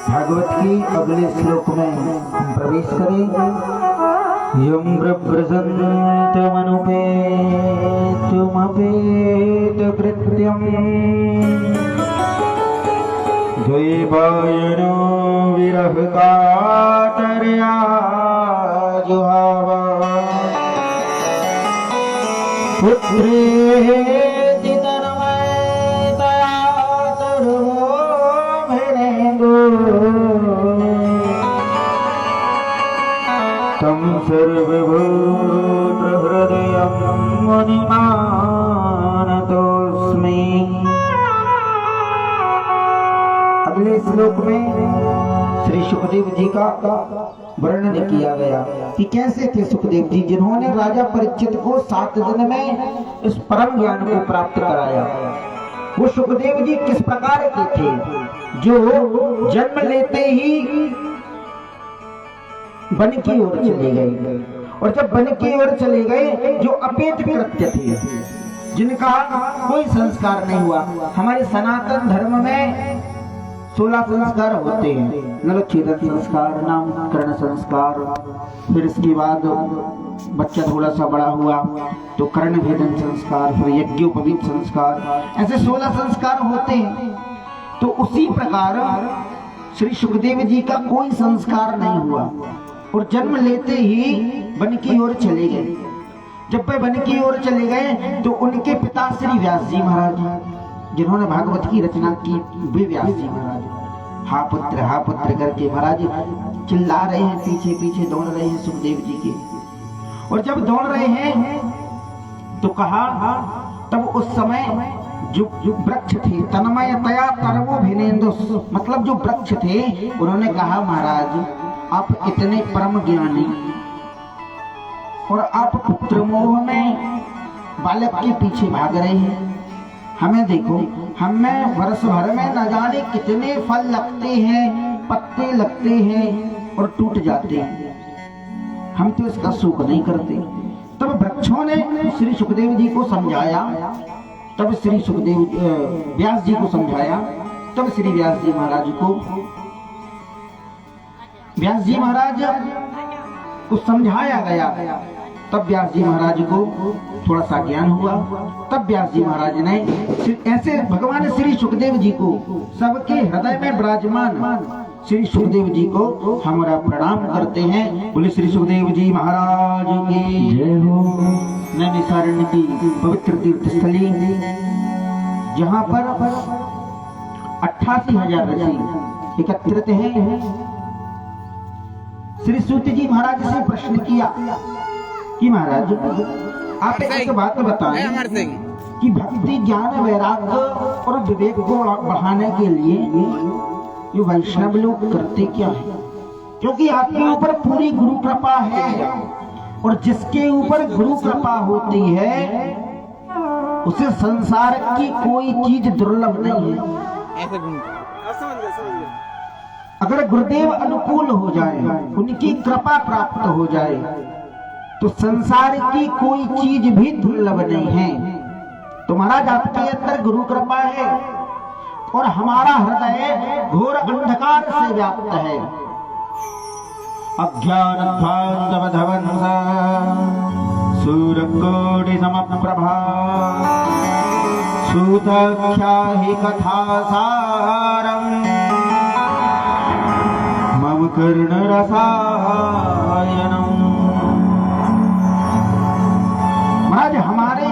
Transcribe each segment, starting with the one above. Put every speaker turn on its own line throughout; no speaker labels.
भागवत की अगले श्लोक में हम प्रवेश करें। यं प्रव्रजन्तमनुपेतुमपेतकृत्यं द्वैपायनो विरहकातर्या जुहाव पुत्रेति तन्मयतया सर्वोऽभिनेन्दु तं सर्वभूतहृदयं मुनिमानतोऽस्मि। अगले श्लोक में श्री सुखदेव जी का वर्णन किया गया कि कैसे थे सुखदेव जी जिन्होंने राजा परीक्षित को 7 दिन में इस परम ज्ञान को प्राप्त कराया। वो सुखदेव जी किस प्रकार के थे जो जन्म लेते ही वन की ओर चले गए, और जब वन की ओर चले गए जो अपेत कृत्य थे, जिनका कोई संस्कार नहीं हुआ। हमारे सनातन धर्म में 16 संस्कार होते हैं। नलोच्छेदन संस्कार, नामकरण संस्कार, फिर इसके बाद बच्चा थोड़ा सा बड़ा हुआ तो कर्ण भेदन संस्कार, फिर यज्ञोपवीत संस्कार, ऐसे 16 संस्कार होते हैं। तो उसी प्रकार श्री सुखदेव जी का कोई संस्कार नहीं हुआ और जन्म लेते ही वन की ओर चले गए। जब वे वन की ओर चले गए तो उनके पिता श्री व्यास जी महाराज, जिन्होंने भागवत की रचना की, वे व्यास जी महाराज हा पुत्र करके महाराज चिल्ला रहे हैं, पीछे पीछे दौड़ रहे हैं सुखदेव जी के। और जब दौड़ रहे हैं तो कहा, तब उस समय जो वृक्ष थे, तन्मयतया सर्वोऽभिनेन्दु, मतलब जो वृक्ष थे, उन्होंने कहा महाराज आप इतने परम ज्ञानी और आप पुत्र मोह में बालक के पीछे भाग रहे हैं। हमें देखो, हमें वर्ष भर में न जाने कितने फल लगते हैं, पत्ते लगते हैं और टूट जाते हैं, हम तो इसका सुख नहीं करते। तब वृक्षों ने श्री सुखदेव जी को समझाया, तब श्री सुखदेव व्यास जी को समझाया, तब श्री व्यास जी महाराज को समझाया गया। तब व्यास जी महाराज को थोड़ा सा ज्ञान हुआ। तब व्यास जी महाराज ने ऐसे भगवान श्री सुखदेव जी को, सबके हृदय में विराजमान श्री सुखदेव जी को हमारा प्रणाम करते हैं। बोले श्री सुखदेव जी महाराज की जय हो। नैमिषारण्य की पवित्र तीर्थ स्थली, जहाँ पर 88,000 ऋषि एकत्रित हैं। श्री सूत जी महाराज से प्रश्न किया कि महाराज आप एक बात बताएं कि भक्ति, ज्ञान, वैराग्य और विवेक को बढ़ाने के लिए ये वैष्णव लोग करते क्या है? क्योंकि आपके ऊपर पूरी गुरु कृपा है, और जिसके ऊपर गुरु कृपा होती है उसे संसार की कोई चीज दुर्लभ नहीं है। अगर गुरुदेव अनुकूल हो जाए, उनकी कृपा प्राप्त हो जाए, तो संसार की कोई चीज भी दुर्लभ नहीं है। तो महाराज आपके अंदर गुरु कृपा है और हमारा हृदय घोर अंधकार से व्याप्त है। अज्ञान सूर्यकोटि समप्रभा सूताख्याहि कथा सारम् मम कर्णरसायनम्। महाराज हमारे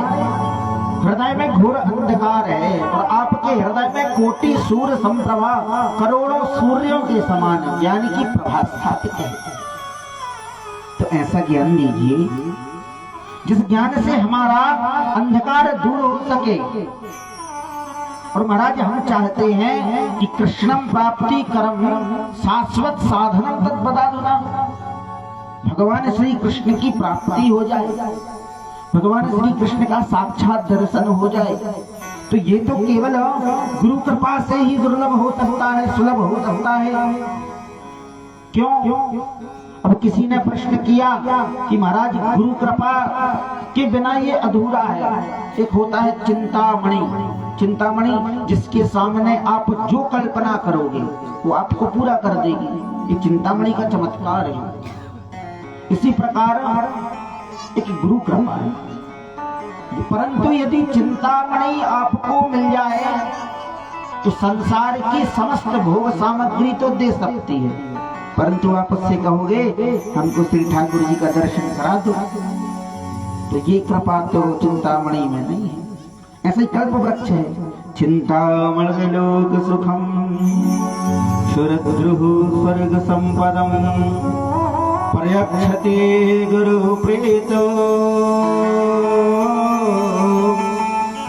हृदय में घोर अंधकार है और आपके हृदय में कोटि सूर्य संप्रभा, करोड़ों सूर्यों के समान यानी कि प्रभा स्थापित है। तो ऐसा ज्ञान दीजिए जिस ज्ञान से हमारा अंधकार दूर हो सके। और महाराज हम चाहते हैं कि कृष्णम प्राप्ति करम शाश्वत साधनम तत्पदादुना, भगवान श्री कृष्ण की प्राप्ति हो जाए, भगवान श्री कृष्ण का साक्षात दर्शन हो जाए। तो ये तो केवल गुरु कृपा से ही दुर्लभ हो सकता है, सुलभ हो सकता है। क्यों? अब किसी ने प्रश्न किया कि महाराज गुरु कृपा के बिना ये अधूरा है। एक होता है चिंतामणि, चिंतामणि जिसके सामने आप जो कल्पना करोगे वो आपको पूरा कर देगी। ये चिंतामणि का चमत्कार है। इसी प्रकार एक गुरु कृपा है। परंतु यदि चिंतामणि आपको मिल जाए तो संसार की समस्त भोग सामग्री तो दे सकती है, परंतु आप उससे कहोगे हमको श्री ठाकुर जी का दर्शन करा दो, तो ये कृपा तो चिंतामणि में नहीं है। ऐसा ही कल्प वृक्ष है। चिंतामणि लोक सुखम सुरद्रुः स्वर्ग संपदम प्रयक्षते गुरु प्रीतो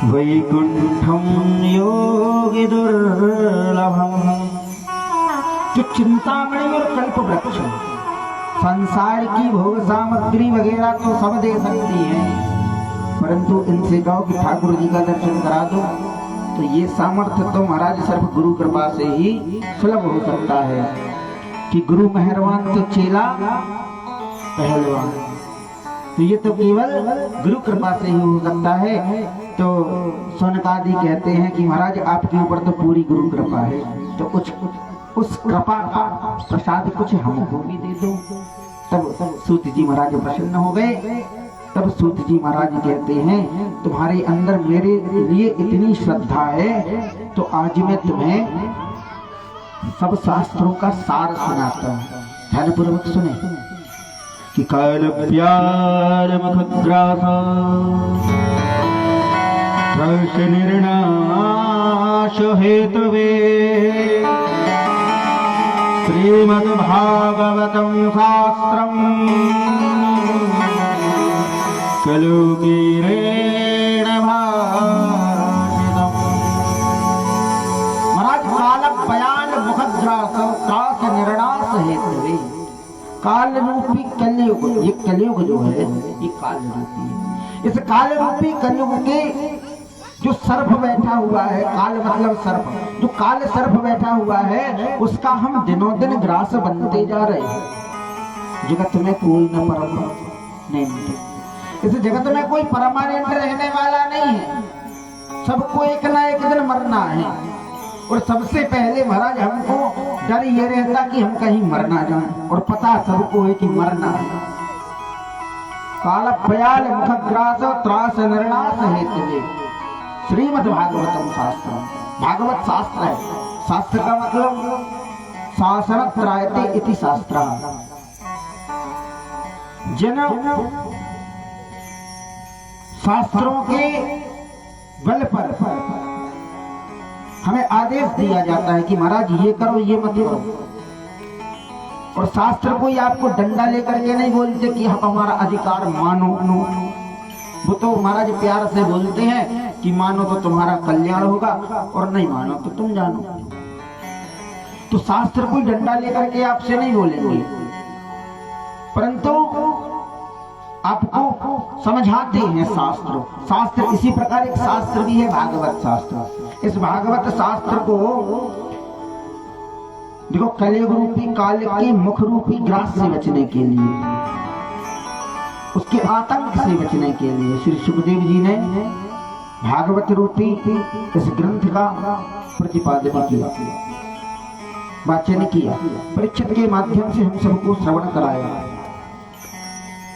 वैकुंठम योगी दुर्लभम। जो चिंतामणि और कल्प वृक्ष संसार की भोग सामग्री वगैरह तो सब दे सकती है, परंतु इनसे कहो कि ठाकुर जी का दर्शन करा दो, तो ये सामर्थ्य तो महाराज सिर्फ गुरु कृपा से ही सुलभ हो सकता है। कि गुरु मेहरबान तो चेला पहलवान, तो ये तो केवल गुरु कृपा से ही हो सकता है। तो सोनकादि कहते हैं कि महाराज आपके ऊपर तो पूरी गुरु कृपा है, तो कुछ उस कृपा का प्रसाद कुछ हमको भी दे दो। तब सूत जी महाराज प्रसन्न हो गए। तब सूत जी महाराज कहते हैं तुम्हारे अंदर मेरे लिए इतनी श्रद्धा है, तो आज मैं तुम्हें सब शास्त्रों का सार सुनाता हूँ। ध्यानपूर्वक सुने कि काल प्यार मुखग्रास निर्नाश हेतुवे श्रीमद्भागवतं शास्त्रम् कलुकीरेण भाषितम्। महाराज काल प्यार मुखग्रास त्रास निर्नाश हेतुवे, काल रूपी कलयुग, ये कलयुग जो है ये काल रूपी है। इस काल रूपी कलयुग के जो सर्प बैठा हुआ है, काल मतलब सर्प, जो काल सर्प बैठा हुआ है उसका हम दिनों दिन ग्रास बनते जा रहे हैं। जगत में कोई न परम नहीं, इस जगत में कोई परमानेंट रहने वाला नहीं है। सबको एक ना एक दिन मरना है, और सबसे पहले महाराज हमको डर ये रहता कि हम कहीं मर ना जाएं, और पता सबको है कि मरना है। काल प्याल मुखग्रास त्रास निर्नाश हेतुवे श्रीमद् भागवतम शास्त्रम। भागवत शास्त्र है। शास्त्र का मतलब शासन त्रायते इति शास्त्र। जिन शास्त्रों के बल पर हमें आदेश दिया जाता है कि महाराज ये करो ये मत करो, और शास्त्र कोई आपको डंडा लेकर के नहीं बोलते कि आप हमारा अधिकार मानो। वो तो महाराज प्यार से बोलते हैं कि मानो तो तुम्हारा कल्याण होगा, और नहीं मानो तो तुम जानो। तो शास्त्र कोई डंडा लेकर के आपसे नहीं बोलेंगे, परंतु आपको समझाते हैं शास्त्र। शास्त्र इसी प्रकार एक शास्त्र भी है भागवत शास्त्र। इस भागवत शास्त्र को देखो कलयुग रूपी काल के मुख रूपी ग्रास से बचने के लिए, उसके आतंक से बचने के लिए श्री सुखदेव जी ने भागवत रूपी इस ग्रंथ का प्रतिपादन किया, वाचन किया, परीक्षित के माध्यम से हम सबको श्रवण कराया।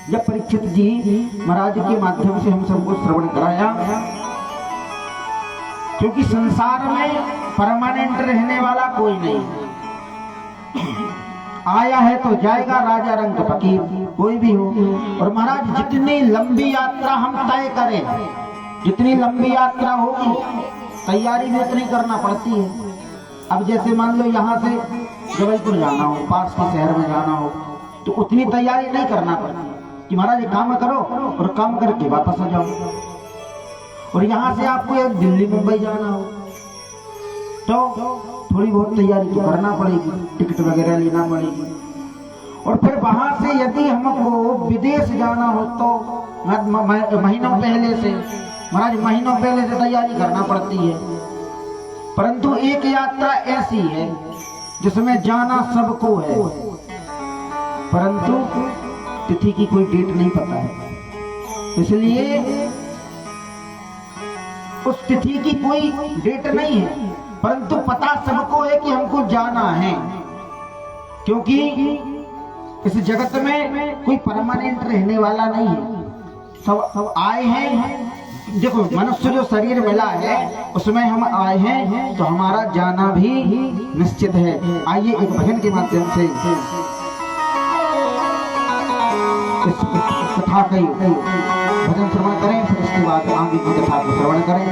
जब परीक्षित जी महाराज के माध्यम से हम सबको श्रवण कराया, क्योंकि संसार में परमानेंट रहने वाला कोई नहीं, आया है तो जाएगा, राजा रंग फकीर कोई भी हो। और महाराज जितनी लंबी यात्रा हम तय करें, जितनी लंबी यात्रा होगी तैयारी भी उतनी करना पड़ती है। अब जैसे मान लो यहाँ से जबलपुर जाना हो, पास के शहर में जाना हो, तो उतनी तैयारी नहीं करना पड़ती कि महाराज काम करो और काम करके वापस आ जाओ। और यहाँ से आपको दिल्ली मुंबई जाना हो तो थोड़ी बहुत तैयारी तो करना पड़ेगी, टिकट वगैरह लेना पड़ेगी। और फिर वहां से यदि हमको विदेश जाना हो तो महीनों पहले से, महाराज महीनों पहले से तैयारी करना पड़ती है। परंतु एक यात्रा ऐसी है जिसमें जाना सबको है, परंतु तिथि की कोई डेट नहीं पता है, इसलिए उस तिथि की कोई डेट नहीं है, परंतु पता सबको है कि हमको जाना है, क्योंकि इस जगत में कोई परमानेंट रहने वाला नहीं है, सब आए हैं। देखो मनुष्य जो शरीर मिला है उसमें हम आए हैं, तो हमारा जाना भी निश्चित है। आइए एक भजन के माध्यम से इस कथा का भजन श्रवण करें, फिर इसके बाद आगे की कथा को श्रवण करें।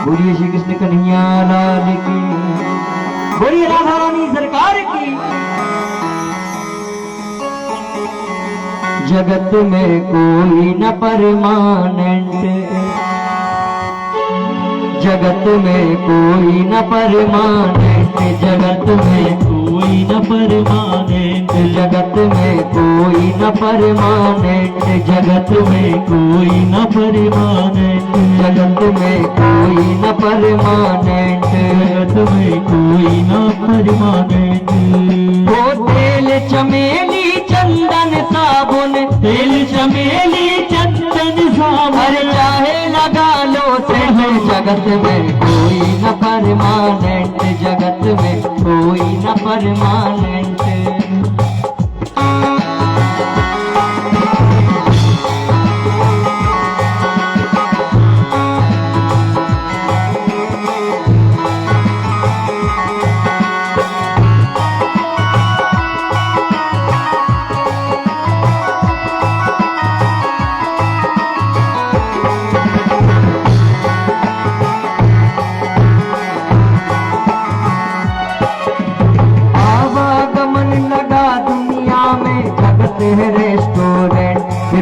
बोलिए श्री कृष्ण कन्हैया लाल की, बोलिए राधा रानी सरकार की। जगत में कोई न परमानेंट, जगत में कोई न परमानेंट, जगत में कोई न परमानेंट, जगत में कोई न परमानेंट, जगत में कोई न परमानेंट, जगत में कोई न परमानेंट, जगत में कोई न परमानेंट। वो तेल चमेली चंदन साबुन, तेल चमेली चंदन साबुन, चाहे लगा लो तेरे, जगत में कोई न परमानेंट, जगत में कोई न परमानेंट।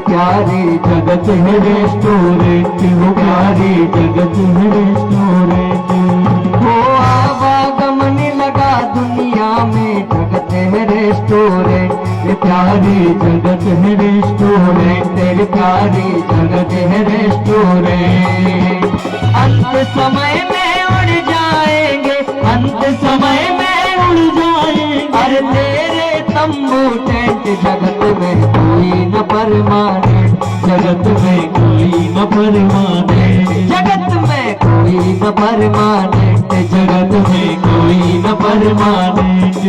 प्यारे जगत है रेस्टोरेंट, वो प्यारे जगत है रेस्टोरेंट। वो आवागमन लगा दुनिया में, जगत है रेस्टोरेंट, ये प्यारे जगत है रेस्टोरेंट, तेरे प्यारे जगत है रेस्टोरेंट। अंत समय में उड़ जाएंगे, अंत समय में उड़ जाएंगे, अरे तेरे तंबू टेंट, जगत में कोई न परमानेंट, जगत में कोई न परमानेंट, जगत में कोई न परमानेंट, जगत में कोई न परमानेंट।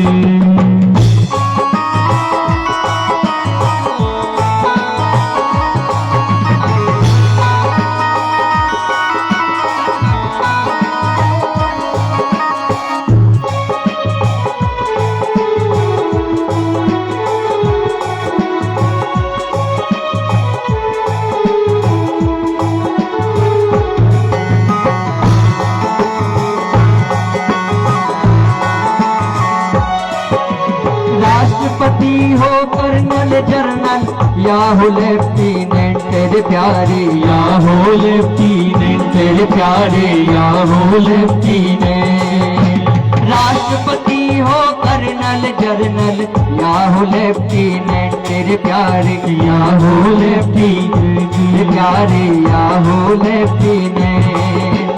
राष्ट्रपति हो कर्नल जर्नल या हो लेफ्टिनेंट, तेरे प्यारे या हो लेफ्टिनेंट, तेरे प्यारे या हो लेफ्टिनेंट। राष्ट्रपति हो कर्नल जर्नल या हो लेफ्टिनेंट, तेरे प्यारे या हो लेफ्टिनेंट, तेरे प्यारे या हो लेफ्टिनेंट।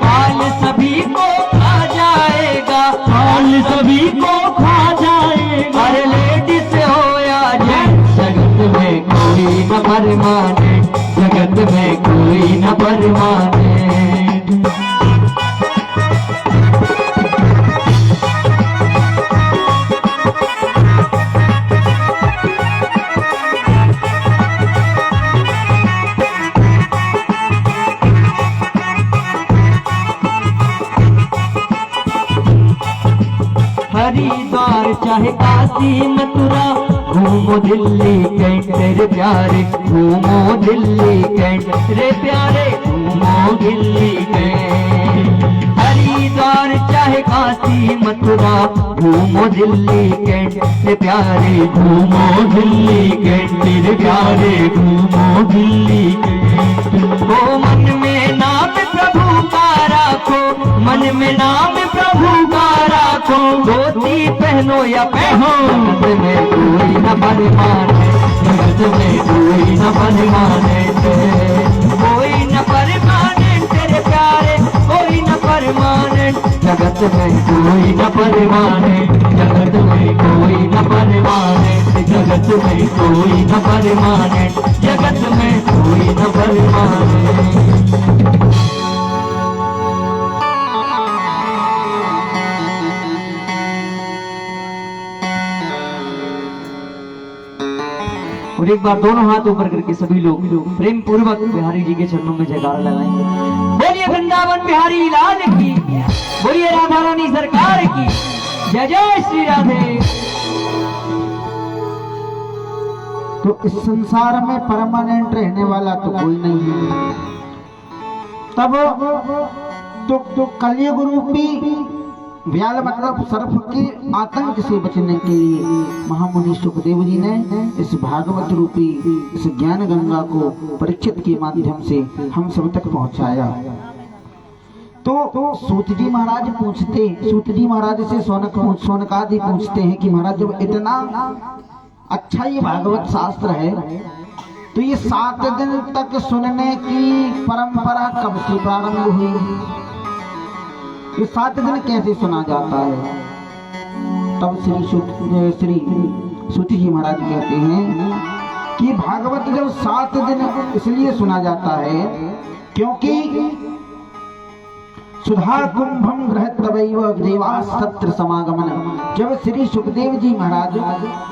काल सभी को खा जाएगा, काल सभी को खा जाएगा, अरे लेडीज हो या जेंट्स, जगत में कोई न परमानेंट, जगत में कोई न परमानेंट। हरिद्वार चाहे काशी मथुरा, घूमो दिल्ली कैंट, तेरे प्यारे घूमो दिल्ली कैंट, तेरे प्यारे घूमो दिल्ली कैंट। हरिद्वार चाहे काशी मथुरा, घूमो दिल्ली कैंट, तेरे प्यारे घूमो दिल्ली कैंट, तेरे प्यारे घूमो दिल्ली कैंट। वो मन में नाम प्रभु का राखो, मन में नाम प्रभु का राखो, धोती पहनो या पहनो, जगत में कोई न परमानेंट, जगत में कोई न परमानेंट, कोई न परमानेंट तेरे प्यारे, कोई न परमानेंट, जगत में कोई न परमानेंट, जगत में कोई न परमानेंट, जगत में कोई न परमानेंट, जगत में कोई न परमानेंट। और एक बार दोनों हाथ ऊपर करके सभी लोग प्रेम पूर्वक बिहारी जी के चरणों में जयकारा लगाएंगे। बोलिए वृंदावन बिहारी लाल की, बोलिए राधा रानी सरकार की जय। जय श्री राधे।
तो इस संसार में परमानेंट रहने वाला तो कोई नहीं है। तब तो कलयुग रूपी व्याल मतलब सर्प के आतंक से बचने के लिए महामुनि सुखदेव जी ने इस भागवत रूपी इस ज्ञान गंगा को परीक्षित के माध्यम से हम सब तक पहुंचाया। तो सूत जी महाराज पूछते, सूत जी महाराज से सोनकादि पूछते हैं कि महाराज जब इतना अच्छा ये भागवत शास्त्र है तो ये 7 दिन तक सुनने की परंपरा कब से प्रारंभ हुई? ये 7 दिन कैसे सुना जाता है? तब श्री सूत जी महाराज कहते हैं कि भागवत जब 7 दिन इसलिए सुना जाता है क्योंकि सुधा कुंभम गृहत्वैव देवाः सत्र समागमन। जब श्री सुखदेव जी महाराज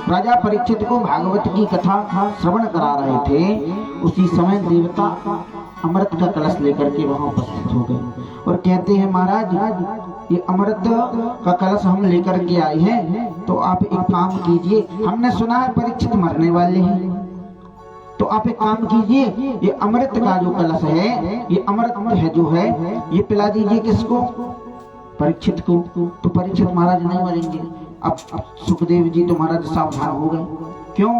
राजा परीक्षित को भागवत की कथा श्रवण करा रहे थे, उसी समय देवता अमृत का कलश लेकर के वहां उपस्थित हो गए और कहते हैं महाराज ये अमृत का कलश हम लेकर के आए हैं, तो आप एक काम कीजिए, हमने सुना है परीक्षित मरने वाले हैं, तो आप एक काम कीजिए, ये अमृत का जो कलश है, ये अमृत है जो है ये पिला दीजिए किसको? परीक्षित को। तो परीक्षित महाराज नहीं मरेंगे। अब सुखदेव जी तो महाराज सावधान हो गए। क्यों?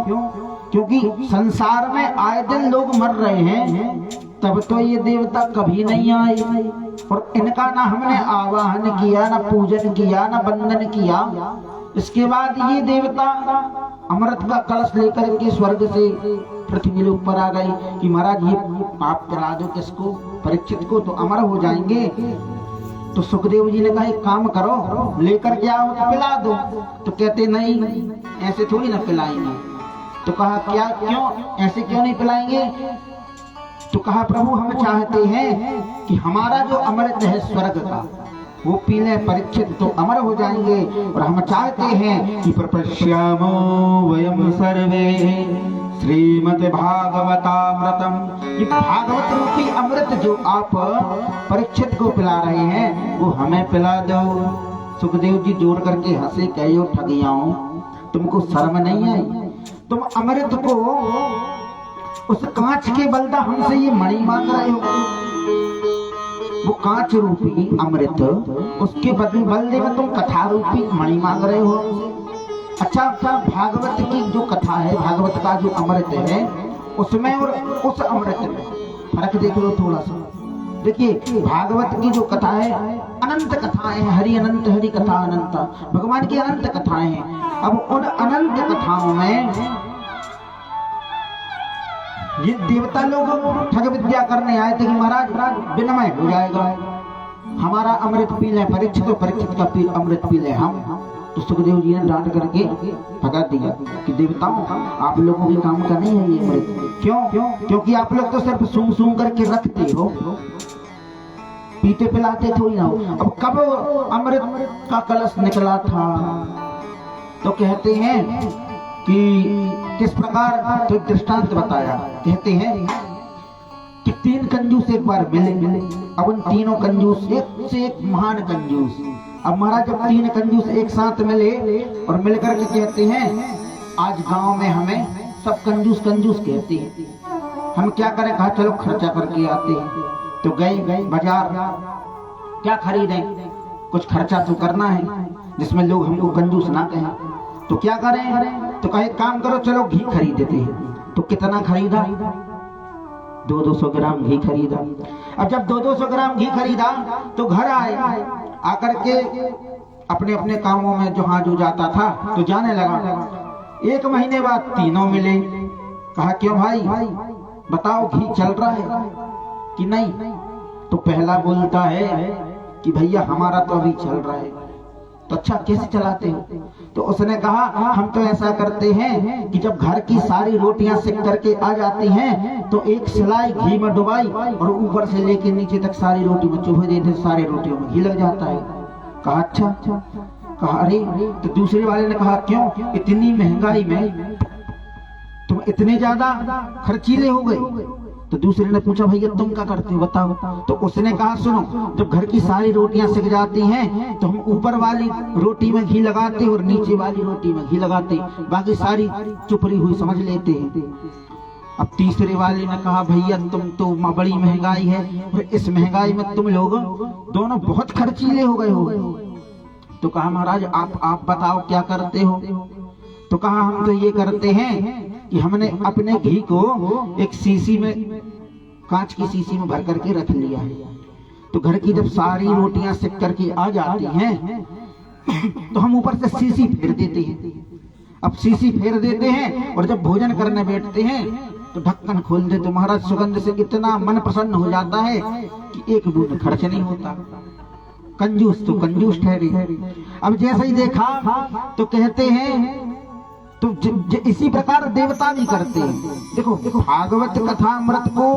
क्योंकि संसार में आए दिन लोग मर रहे हैं, तब तो ये देवता कभी नहीं आए और इनका ना हमने आवाहन किया, ना पूजन किया, ना वंदन किया। इसके बाद ये देवता अमृत का कलश लेकर के स्वर्ग से पृथ्वी के ऊपर आ गई कि महाराज ये आप पिला दो किसको? परीक्षित को, तो अमर हो जाएंगे। तो सुखदेव जी ने कहा एक काम करो, लेकर के आओ तो पिला दो। तो कहते नहीं ऐसे थोड़ी ना पिलाएंगे। तो कहा क्या, क्यों ऐसे क्यों नहीं पिलाएंगे? तो कहा प्रभु हम चाहते हैं कि हमारा जो अमृत है स्वर्ग का वो पी ले परीक्षित तो अमर हो जाएंगे, और हम चाहते हैं कि प्रपश्यामो वयम सर्वे श्रीमद् भागवतामृतम। ये भागवत रूपी अमृत जो आप परीक्षित को पिला रहे हैं वो हमें पिला दो। सुखदेव जी जोड़ करके हंसे, कहो ठगियाओ तुमको शर्म नहीं आई? तुम अमृत को उस कांच के बलदा हमसे ये मणि मांग रहे हो, वो कांच रूपी अमृत उसके बदले में तुम कथा रूपी मणि मांग रहे हो। अच्छा भागवत की जो कथा है, भागवत का जो अमृत है उसमें और उस अमृत में फर्क देख लो थोड़ा सा। देखिए भागवत की जो कथा है अनंत कथाएं हैं, हरि अनंत, हरि कथा अनंत, भगवान की अनंत कथाएं हैं। अब उन अनंत कथाओं में ये देवता लोग ठग विद्या करने आए थे कि महाराज विनिमय हो जाएगा, हमारा अमृत पी ले परीक्षित, तो परीक्षित का अमृत पी ले हम। तो सुखदेव जी ने डांट करके भगा दिया कि देवताओं आप लोगों के काम का नहीं है ये अमृत। क्यों? क्योंकि आप लोग तो सिर्फ सूंघ सूंघ करके रखते हो, पीते पिलाते थोड़ी ना हो। अब कब अमृत का कलश निकला था? तो कहते हैं कि किस प्रकार, तो दृष्टांत बताया। कहते हैं कि 3 कंजूस एक बार मिले, अब उन तीनों कंजूस एक से एक महान कंजूस। अब महाराज जब 3 कंजूस एक साथ मिले और मिलकर के कहते हैं आज गांव में हमें सब कंजूस कंजूस कहते हैं, हम क्या करें? कहा चलो खर्चा करके आते हैं। तो गए बाजार, क्या खरीदें? कुछ खर्चा तो करना है जिसमें लोग हमको कंजूस ना कहें। तो क्या करें? तो कहे काम करो चलो घी खरीद देते हैं। तो कितना खरीदा? 200 ग्राम घी खरीदा। अब जब 200 ग्राम घी खरीदा तो घर आए, आकर के अपने अपने कामों में जहाँ जो जाता था तो जाने लगा। 1 महीने बाद तीनों मिले। कहा क्यों भाई, बताओ घी चल रहा है कि नहीं? तो पहला बोलता है कि भैया हमारा तो अभी चल रहा है। तो अच्छा कैसे चलाते हो? तो उसने कहा हम तो ऐसा करते हैं कि जब घर की सारी रोटियां सेक करके आ जाती हैं तो एक सिलाई घी में डुबाई और ऊपर से लेके नीचे तक सारी रोटी में चूहे देते, सारी रोटियों में घी लग जाता है। कहा अच्छा। कहा अरे, तो दूसरे वाले ने कहा क्यों, इतनी महंगाई में तुम इतने ज्यादा खर्चीले हो गए? तो दूसरे ने पूछा भैया तुम क्या करते हो बताओ? तो उसने कहा सुनो, जब घर की सारी रोटियां सिक जाती हैं तो हम ऊपर वाली रोटी में घी लगाते और नीचे वाली रोटी में घी लगाते, बाकी सारी चुपड़ी हुई समझ लेते हैं। अब तीसरे वाले ने कहा भैया तुम तो बड़ी महंगाई है और इस महंगाई में तुम लोग दोनों बहुत खर्चीले हो गए हो। तो कहा महाराज आप बताओ क्या करते हो? तो कहा हम तो ये करते हैं कि हमने अपने घी को एक शीशी में, कांच की शीशी में भर करके रख लिया है। तो घर की जब सारी रोटियां सेक करके आ जाती हैं तो हम ऊपर से शीशी फेर देते हैं। अब शीशी फेर देते हैं और जब भोजन करने बैठते हैं तो ढक्कन खोल देते। तो महाराज सुगंध से इतना मन प्रसन्न हो जाता है कि एक बूंद खर्च नहीं होता। कंजूस तो कंजूस ठहरे। अब जैसे ही देखा तो कहते हैं तो इसी प्रकार देवता भी करते हैं। देखो भागवत कथा अमृत को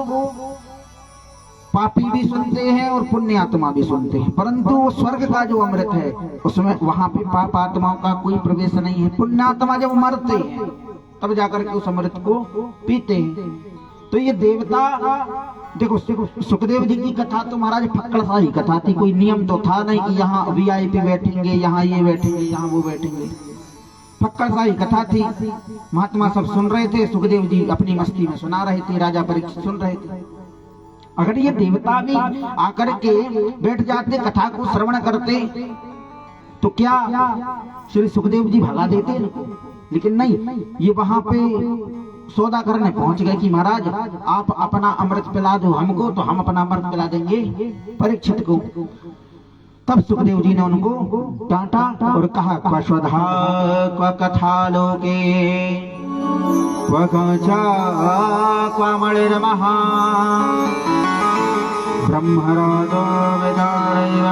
पापी भी सुनते हैं और पुण्यात्मा भी सुनते हैं, परंतु वो स्वर्ग का जो अमृत है उसमें वहां पे पाप आत्माओं का कोई प्रवेश नहीं है। पुण्यात्मा जब मरते हैं तब जाकर के उस अमृत को पीते हैं। तो ये देवता देखो सुखदेव जी की कथा तो महाराज फक्कड़ सा ही कथा थी, कोई नियम तो था नहीं कि यहाँ VIP बैठेंगे, यहाँ ये बैठेंगे, यहाँ वो बैठेंगे। फक्कड़ सा ही कथा थी। महात्मा सब सुन रहे थे, सुखदेव जी अपनी मस्ती में सुना रहे थे, राजा परीक्षित सुन रहे थे। अगर ये देवता भी आकर के बैठ जाते, कथा को श्रवण करते, तो क्या श्री सुखदेव जी भगा देते? लेकिन नहीं, ये वहां पे सौदा करने पहुंच गए कि महाराज आप अपना अमृत पिला दो हमको तो हम अपना अमृत पिला देंगे परीक्षित को। तब सुखदेव जी ने उनको डांटा और कहा क्वश्वधा क्व कथा लोके क्व कचा क्वमणिर्महा ब्रह्मराजो विदारैव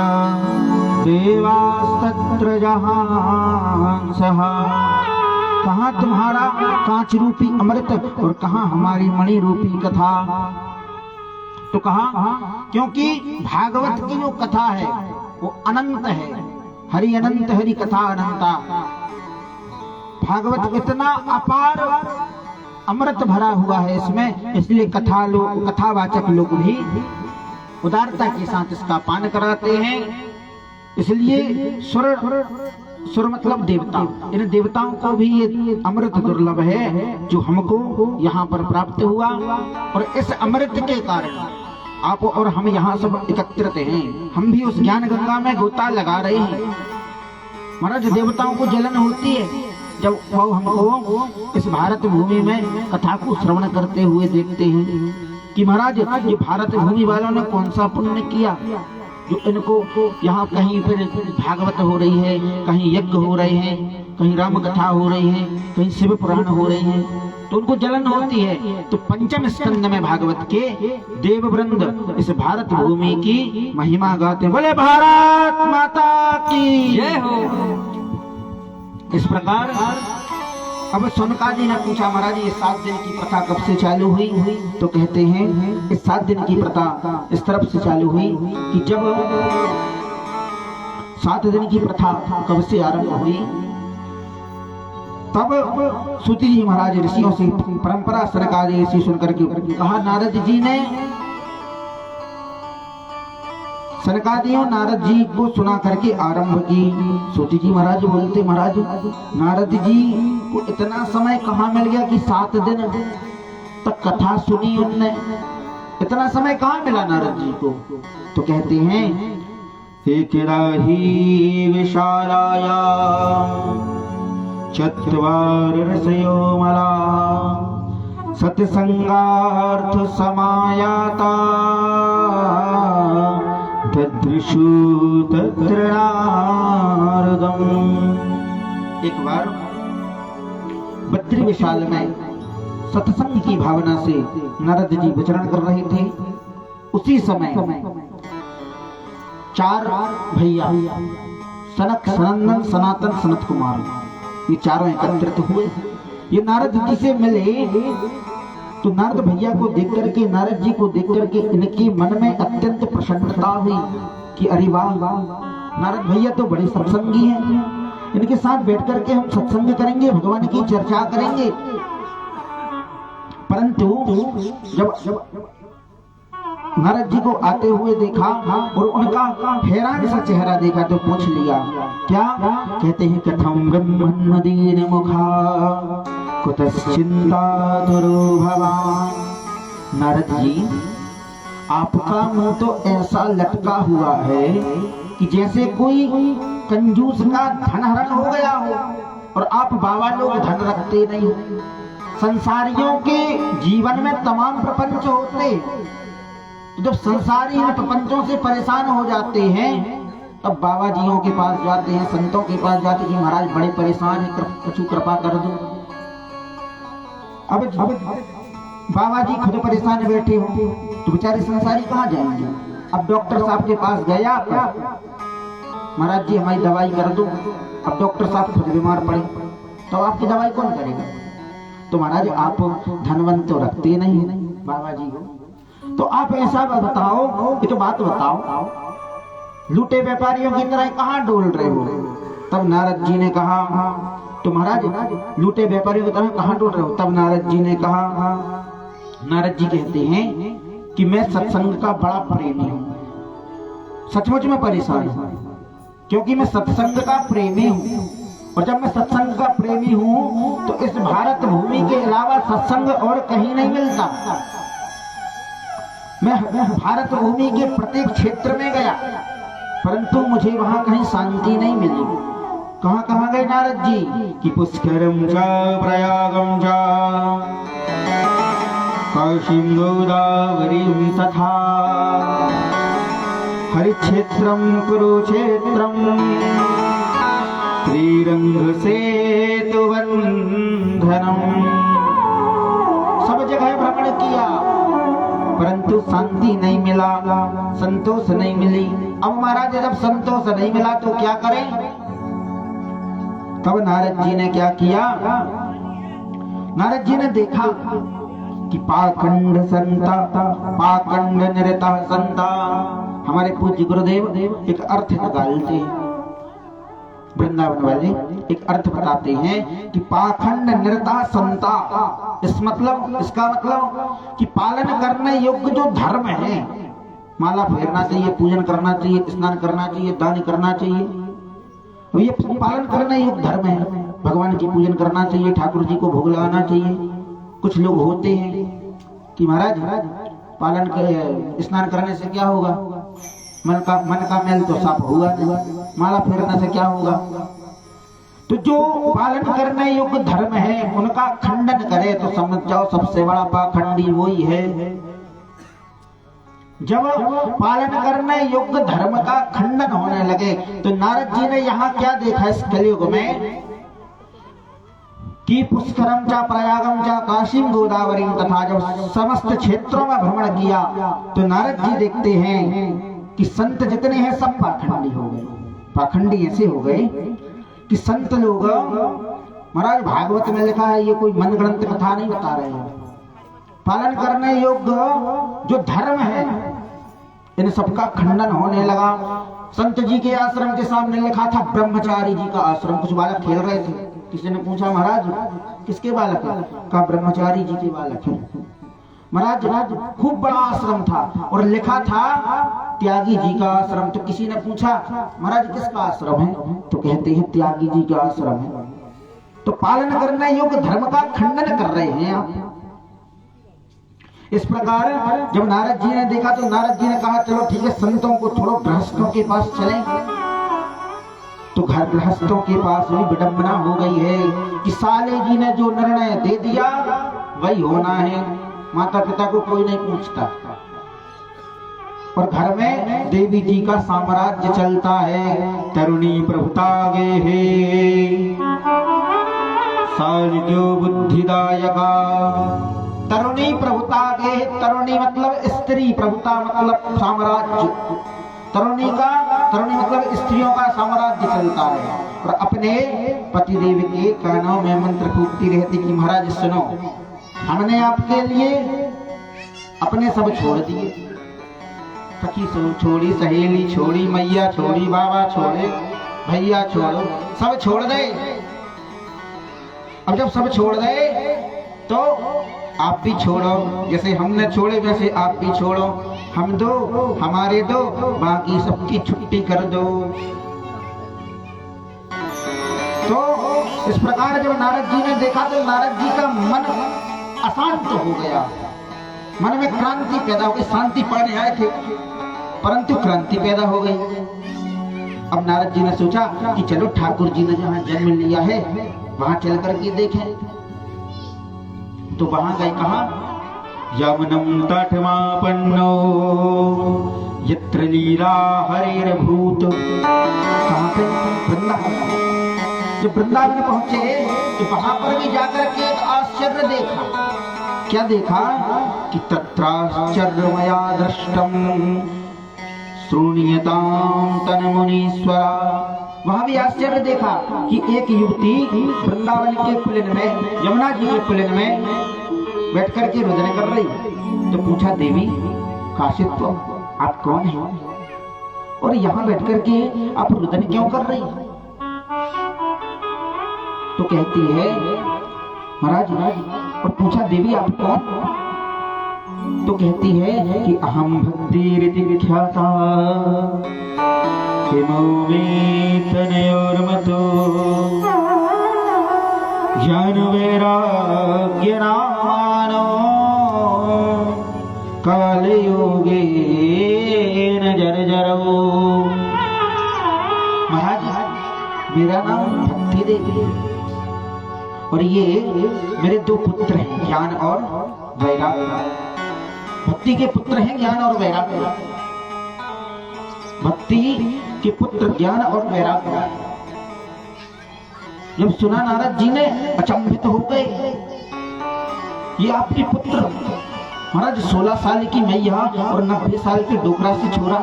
देवास्तत्र जहांसः। कहाँ तुम्हारा कांच रूपी अमृत और कहाँ हमारी मणि रूपी कथा? तो कहा क्योंकि भागवत की जो कथा है वो अनंत है। हरि अनंत हरि कथा अनंता। भागवत इतना अपार अमृत भरा हुआ है इसमें, इसलिए कथावाचक लोग भी उदारता के साथ इसका पान कराते हैं। इसलिए सुर मतलब देवता, इन देवताओं को भी ये अमृत दुर्लभ है जो हमको यहाँ पर प्राप्त हुआ। और इस अमृत के कारण आप और हम यहाँ सब एकत्रित हैं। हम भी उस ज्ञान गंगा में गोता लगा रहे हैं। महाराज देवताओं को जलन होती है जब वो हमको इस भारत भूमि में कथा को श्रवण करते हुए देखते हैं कि महाराज ये भारत भूमि वालों ने कौन सा पुण्य किया जो इनको यहाँ कहीं फिर भागवत हो रही है, कहीं यज्ञ हो रहे हैं, कहीं राम कथा हो रही है, कहीं शिव पुराण हो रही है, तो उनको जलन होती है। तो पंचम स्कंद में भागवत के देववृंद इस भारत भूमि की महिमा गाते हैं। बोले भारत माता की जय हो। इस प्रकार अब सोनका जी ने पूछा महाराज ये 7 दिन की प्रथा कब से चालू हुई? तो कहते हैं इस 7 दिन की प्रथा इस तरफ से चालू हुई कि जब 7 दिन की प्रथा कब से आरंभ हुई, तब सूति जी महाराज ऋषियों से परंपरा सरकारी ऋषि सुनकर के कहा नारद जी ने सनकादियों नारद जी को सुना करके आरंभ की। सूति जी महाराज बोलते महाराज नारद जी को इतना समय कहाँ मिल गया कि 7 दिन तक कथा सुनी उनने, इतना समय कहाँ मिला नारद जी को? तो कहते हैं एक राही विशालाया चत्वार रसयो मला सत्संगार्थ समायाता तदृशु तत्र नारदो बद्री विशाल में सत्संग की भावना से नारद जी विचरण कर रहे थे। उसी समय 4 भैया सनक, सनंदन, सनातन, सनत कुमार, ये चारों एकत्रित हुए। ये नारद जी से मिले तो नारद भैया को देख करके, नारद जी को देख करके इनके मन में अत्यंत प्रसन्नता हुई कि अरे वाह, नारद भैया तो बड़े सत्संगी हैं, इनके साथ बैठ करके हम सत्संग करेंगे, भगवान की चर्चा करेंगे। परंतु जब नारद जी को आते हुए देखा और उनका हैरान सा चेहरा देखा तो पूछ लिया, क्या कहते हैं? कथम ब्रह्मदीन मुखा कुतश्चिंता दुरो भवान। नारद जी, आपका मुंह तो ऐसा लटका हुआ है कि जैसे कोई कंजूस का धन हरण हो गया हो, और आप बाबा लोग धन रखते नहीं हो। संसारियों के जीवन में तमाम प्रपंच होते, जब संसारी इन प्रपंचों से परेशान हो जाते हैं तब बाबा जियों के पास जाते हैं, संतों के पास जाते हैं कि महाराज बड़े परेशान हैं, कुछ कृपा कर दो। अब बाबा जी खुद परेशान बैठे हो तो बेचारे संसारी कहाँ जाएंगे? अब डॉक्टर साहब के पास गया, महाराज जी हमारी दवाई कर दो। अब डॉक्टर साहब खुद बीमार पड़े तो आपकी दवाई कौन करेगा? तो महाराज आप धनवंत तो रखते नहीं बाबा जी को, तो आप ऐसा बताओ, ये तो बात बताओ, लूटे व्यापारियों की तरह कहाँ डोल रहे हो? तब नारद जी ने कहा, तो महाराज लूटे व्यापारियों की तरह कहाँ डोल रहे हो? तब नारद जी ने कहा, नारद जी कहते हैं कि मैं सत्संग का बड़ा प्रेमी हूँ, सचमुच में परेशान हूँ, क्योंकि मैं सत्संग का प्रेमी हूँ। और जब मैं सत्संग का प्रेमी हूँ तो इस भारत भूमि के अलावा सत्संग और कहीं नहीं मिलता। मैं भारत भूमि के प्रत्येक क्षेत्र में गया परंतु मुझे वहां कहीं शांति नहीं मिली। कहां कहां गए नारद जी? कि पुष्करम च प्रयागम च काशीं गोदावरीं तथा हरिक्षेत्रम कुरुक्षेत्रम श्रीरंग सेतुबंधनम, सब जगह भ्रमण किया परंतु शांति नहीं मिला, संतोष नहीं मिली। अब महाराज जब संतोष नहीं मिला तो क्या करें? तब नारद जी ने क्या किया? नारद जी ने देखा कि पाखंड संता, पाखंड निरता संता, हमारे पूज्य गुरुदेव एक अर्थ निकालते हैं, वृंदावन वाले एक अर्थ बताते हैं कि पाखंड निरता संता, इसका मतलब कि पालन करने योग्य जो धर्म है, माला फेरना चाहिए, पूजन करना चाहिए, स्नान करना चाहिए, दान करना चाहिए, तो ये पालन करने योग्य धर्म है। भगवान की पूजन करना चाहिए, ठाकुर जी को भोग लगाना चाहिए। कुछ लोग होते हैं कि महाराज पालन कर, स्नान करने से क्या होगा? मन का मैल तो साफ हुआ नहीं, माला फेरने से क्या होगा? तो जो पालन करने योग्य धर्म है उनका खंडन करे तो समझ जाओ सबसे बड़ा पाखंडी वही है। जब पालन करने योग्य धर्म का खंडन होने लगे तो नारद जी ने यहाँ क्या देखा इस कलयुग में कि पुष्करम चा प्रयागम चा काशीं गोदावरी तथा, जब समस्त क्षेत्रों में भ्रमण किया तो नारद जी देखते हैं कि संत जितने हैं सब पाखंडी हो गए। पाखंडी ऐसे हो गए कि संत लोग, महाराज भागवत में लिखा है, ये कोई मनगढ़ंत कथा नहीं बता रहे हैं, पालन करने योग्य जो धर्म है इन सबका खंडन होने लगा। संत जी के आश्रम के सामने लिखा था ब्रह्मचारी जी का आश्रम। कुछ बालक खेल रहे थे, किसी ने पूछा महाराज किसके बालक है? कहा ब्रह्मचारी जी के बालक है। महाराज खूब बड़ा आश्रम था और लिखा था त्यागी जी का आश्रम। तो किसी ने पूछा महाराज किसका आश्रम है? तो कहते हैं त्यागी जी का आश्रम है। तो पालन करने योग्य धर्म का खंडन कर रहे हैं आप। इस प्रकार जब नारद जी ने देखा तो नारद जी ने कहा चलो ठीक है, संतों को छोड़ो, गृहस्थों के पास चलें। तो घर गृहस्थों के पास भी विडंबना हो गई है कि साले जी ने जो निर्णय दे दिया वही होना है, माता पिता को कोई नहीं पूछता। और घर में देवी जी का साम्राज्य चलता है, तरुणी प्रभुता गे है, सालिक्यो बुद्धिदायका। तरुणी प्रभुता के, तरुणी मतलब स्त्री, प्रभुता मतलब साम्राज्य। तरुणी मतलब स्त्रियों का साम्राज्य चलता है। और अपने पतिदेव के कानों में मंत्र फूकती रहती कि महाराज सुनो, हमने आपके लिए अपने सब छोड़ दिए, सखी छोड़ी, सहेली छोड़ी, मैया छोड़ी, बाबा छोड़े, भैया छोड़ो, सब छोड़ दे। अब जब सब छोड़ दे तो आप भी छोड़ो, जैसे हमने छोड़े वैसे आप भी छोड़ो, हम दो हमारे दो, बाकी सबकी छुट्टी कर दो। तो इस प्रकार जब नारद जी ने देखा तो नारद जी का मन अशांत हो गया, मन में क्रांति पैदा हो गई। शांति पाने आए थे परंतु क्रांति पैदा हो गई। अब नारद जी ने सोचा कि चलो ठाकुर जी ने जहाँ जन्म लिया है वहां चल करके देखें। तो वहां गए, कहा यमुनम तटमापन्नो यत्र लीला हरिर्भूत। कहां पे? वृंदावन। जब वृंदावन पहुंचे तो वहां पर भी जाकर के एक आश्चर्य देखा। क्या देखा? कि तत्राश्चर्यमया दृष्टम श्रृण्यतां तन्मुनीश्वरा। वहां भी आश्चर्य देखा कि एक युवती वृंदावन के पुलिन में, यमुना जी के पुलिन में बैठ करके रुदन कर रही। तो पूछा, देवी काशित्व, आप कौन हैं और यहाँ बैठ करके आप रुदन क्यों कर रही? तो कहती है, महाराज, और पूछा, देवी आप कौन? तो कहती है कि अहम भक्तिरिति विख्याता किमो मे तनयोर्मतो ज्ञान वैराग्य नामानो कालयोगे न जर्जरो। महाराज, मेरा नाम भक्ति देवी और ये मेरे दो पुत्र हैं, ज्ञान और वैराग्य। भक्ति के पुत्र हैं ज्ञान और वैराग्य। भक्ति के पुत्र ज्ञान और वैराग्य। जब सुना नारद जी ने अचंभित हो गए, ये आपके पुत्र? महाराज 16 साल की मैया और 90 साल के डोकरा से छोरा,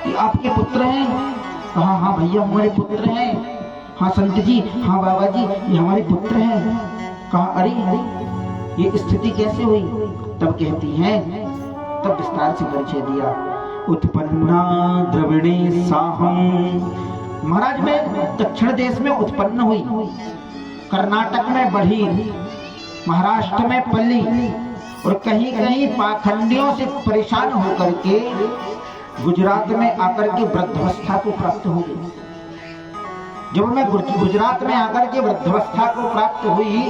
ये आपके पुत्र हैं? कहा, हाँ भैया हमारे पुत्र हैं। हाँ संत जी, हाँ बाबा जी, ये हमारे पुत्र हैं। कहा, अरे ये स्थिति कैसे हुई? तब कहती हैं, तब विस्तार से परिचय दिया। उत्पन्ना द्रविणी साहम। महाराज मैं दक्षिण देश में उत्पन्न हुई, कर्नाटक में बढ़ी, महाराष्ट्र में पली और कहीं कहीं पाखंडियों से परेशान होकर के गुजरात में आकर के वृद्धावस्था को प्राप्त हो गई। जब मैं गुजरात में आकर के वृद्धावस्था को प्राप्त हुई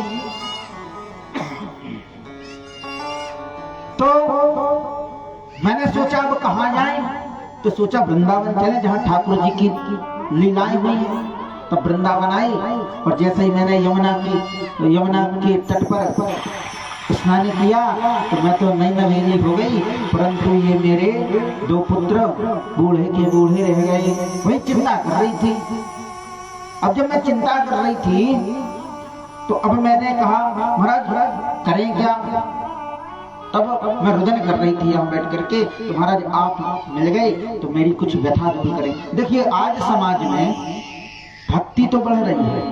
तो मैंने सोचा अब कहाँ जाए? तो सोचा वृंदावन चले जहाँ ठाकुर जी की लीलाएं हुई है। तब वृंदावन आई और जैसे ही मैंने यमुना के तट पर स्नान किया तो मैं तो नई नवेली हो गई, परंतु ये मेरे दो पुत्र बूढ़े के बूढ़े रह गए। वही चिंता कर रही थी। अब जब मैं चिंता कर रही थी तो अब मैंने कहा, महाराज करें क्या? तब मैं रुदन कर रही थी यहाँ बैठ करके, तो महाराज आप मिल गए तो मेरी कुछ व्यथा दूर करें। देखिए आज समाज में भक्ति तो बढ़ रही है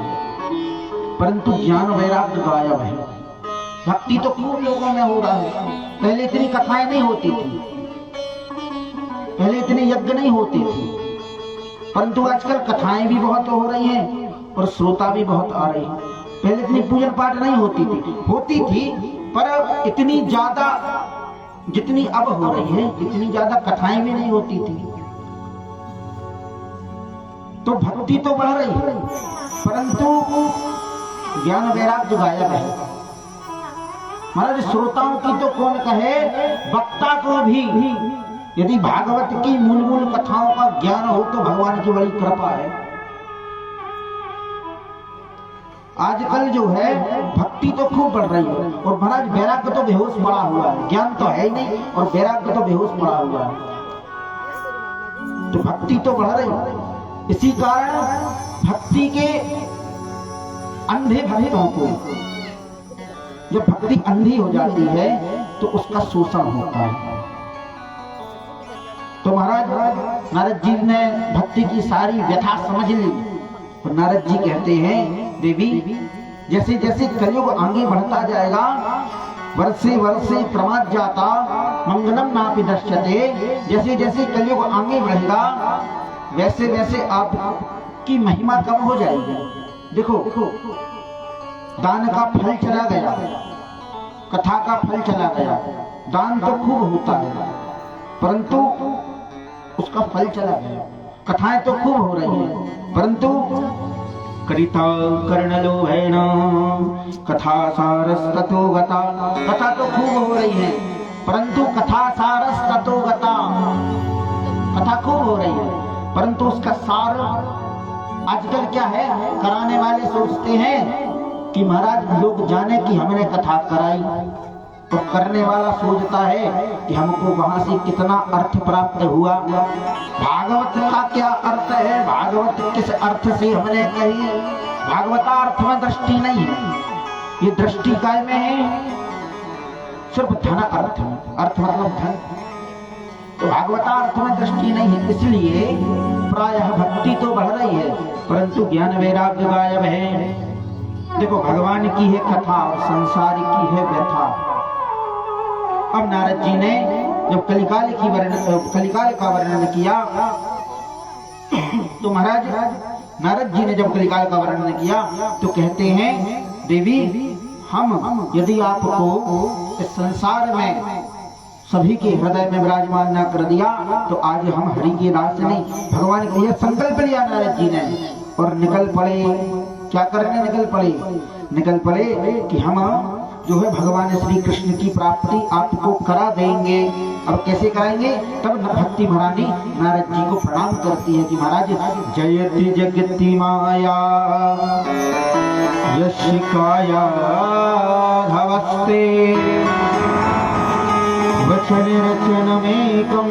परंतु ज्ञान वैराग्य गायब है। भक्ति तो खूब लोगों में हो रहा है। पहले इतनी कथाएं नहीं होती थी, पहले इतने यज्ञ नहीं होते थे, परंतु आजकल कथाएं भी बहुत हो रही हैं और श्रोता भी बहुत आ रहे हैं। पहले इतनी पूजन पाठ नहीं होती थी पर इतनी ज्यादा जितनी अब हो रही है इतनी ज्यादा कथाएं भी नहीं होती थी। तो भक्ति तो बढ़ रही है परंतु ज्ञान वैराग्य गायब है। महाराज श्रोताओं की तो कौन कहे, वक्ता को भी यदि भागवत की मूल कथाओं का ज्ञान हो तो भगवान की बड़ी कृपा है। आजकल जो है भक्ति तो खूब बढ़ रही है और महाराज वैराग्य तो बेहोश पड़ा हुआ है। ज्ञान तो है ही नहीं और वैराग्य तो बेहोश पड़ा हुआ है। तो भक्ति तो बढ़ रही है। इसी कारण भक्ति के अंधे भक्तों को, जब भक्ति अंधी हो जाती है तो उसका शोषण होता है। तो महाराज नारद जी ने भक्ति की सारी व्यथा समझ ली और नारद जी कहते हैं, देवी जैसे जैसे कलयुग आगे बढ़ता जाएगा, वर्षे वर्षे प्रमाद जाता मंगलम नापि दृश्यते, जैसे जैसे कलयुग आगे बढ़ेगा वैसे वैसे आपकी महिमा कम हो जाएगी। देखो दान का फल चला गया, कथा का फल चला गया, दान तो खूब होता है परंतु उसका फल चला गया, कथाएं तो खूब हो रही हैं परंतु करिता कर्णलोभेन कथा सारस्ततो गता, कथा तो खूब हो रही है परंतु कथा सारस्ततो गता, कथा खूब हो रही है परंतु उसका सार आजकल क्या है, कराने वाले सोचते हैं कि महाराज लोग जाने कि हमने कथा कराई, तो करने वाला सोचता है कि हमको वहां से कितना अर्थ प्राप्त हुआ। भागवत का क्या अर्थ है, भागवत किस अर्थ से हमने कही, भागवतार्थ में दृष्टि नहीं है, ये दृष्टि काय में है, सिर्फ धन अर्थ में, अर्थ मतलब धन, तो भागवतार्थ में दृष्टि नहीं है, इसलिए प्रायः भक्ति तो बढ़ रही है परंतु ज्ञान वैराग्य गायब है। देखो भगवान की है कथा और संसार की है व्यथा। अब नारद जी ने जब कलिकाल का वर्णन किया तो महाराज नारद जी ने जब कलिकाल का वर्णन किया तो कहते हैं, देवी हम यदि आपको इस संसार में सभी के हृदय में विराजमान न कर दिया तो आज हम हरि के दास नहीं। भगवान को यह संकल्प लिया नारद जी ने और निकल पड़े, क्या करने निकल पड़े, निकल पड़े कि हम जो है भगवान श्री कृष्ण की प्राप्ति आपको करा देंगे। अब कैसे कराएंगे, तब भक्ति महारानी नारद जी को प्रणाम करती है कि महाराज जयति जगति माया यशिकाया धवस्ते वचन रचनमेकं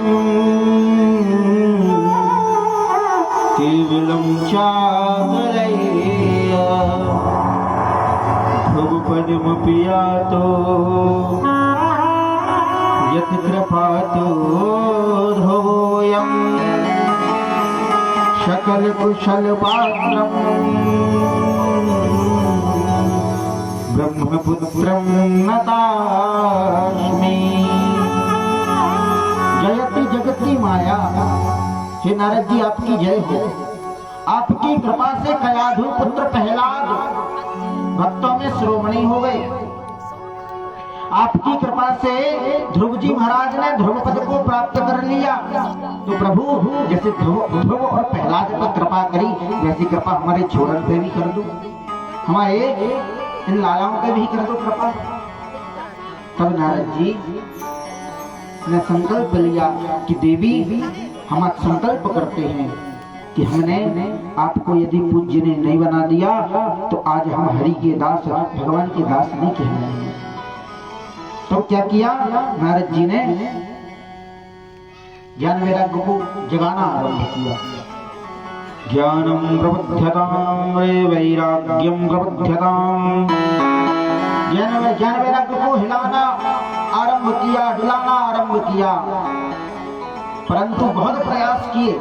केवलं चागलय्य भुवपदमपि यातो यत् कृपातो ध्रुवोऽयं सकल कुशल पात्रं ब्रह्मपुत्रं नतास्मि। जयति जगति माया, हे नारद जी आपकी जय हो, आपकी कृपा से कयाधु पुत्र प्रहलाद भक्तों में श्रोमणी हो गए, आपकी कृपा से ध्रुव जी महाराज ने ध्रुव पद को प्राप्त कर लिया। तो प्रभु जैसे ध्रुव और प्रहलाद पर कृपा करी वैसी कृपा हमारे छोरन पे भी कर दो, हमारे इन लालाओं पे भी कर दो कृपा। तब नारद जी ने संकल्प लिया कि देवी हम आज संकल्प करते हैं कि हमने आपको यदि पूज्य ने नहीं बना दिया तो आज हम हरि के दास, भगवान के दास नहीं कहलाएंगे। तो क्या किया नारद जी ने, ज्ञान वैराग्य को जगाना आरंभ किया। ज्ञानम प्रबुध्यताम रे वैराग्यम प्रबुध्यताम, ज्ञान वैराग्य को हिलाना आरंभ किया, डुलाना आरंभ किया, परंतु बहुत प्रयास किए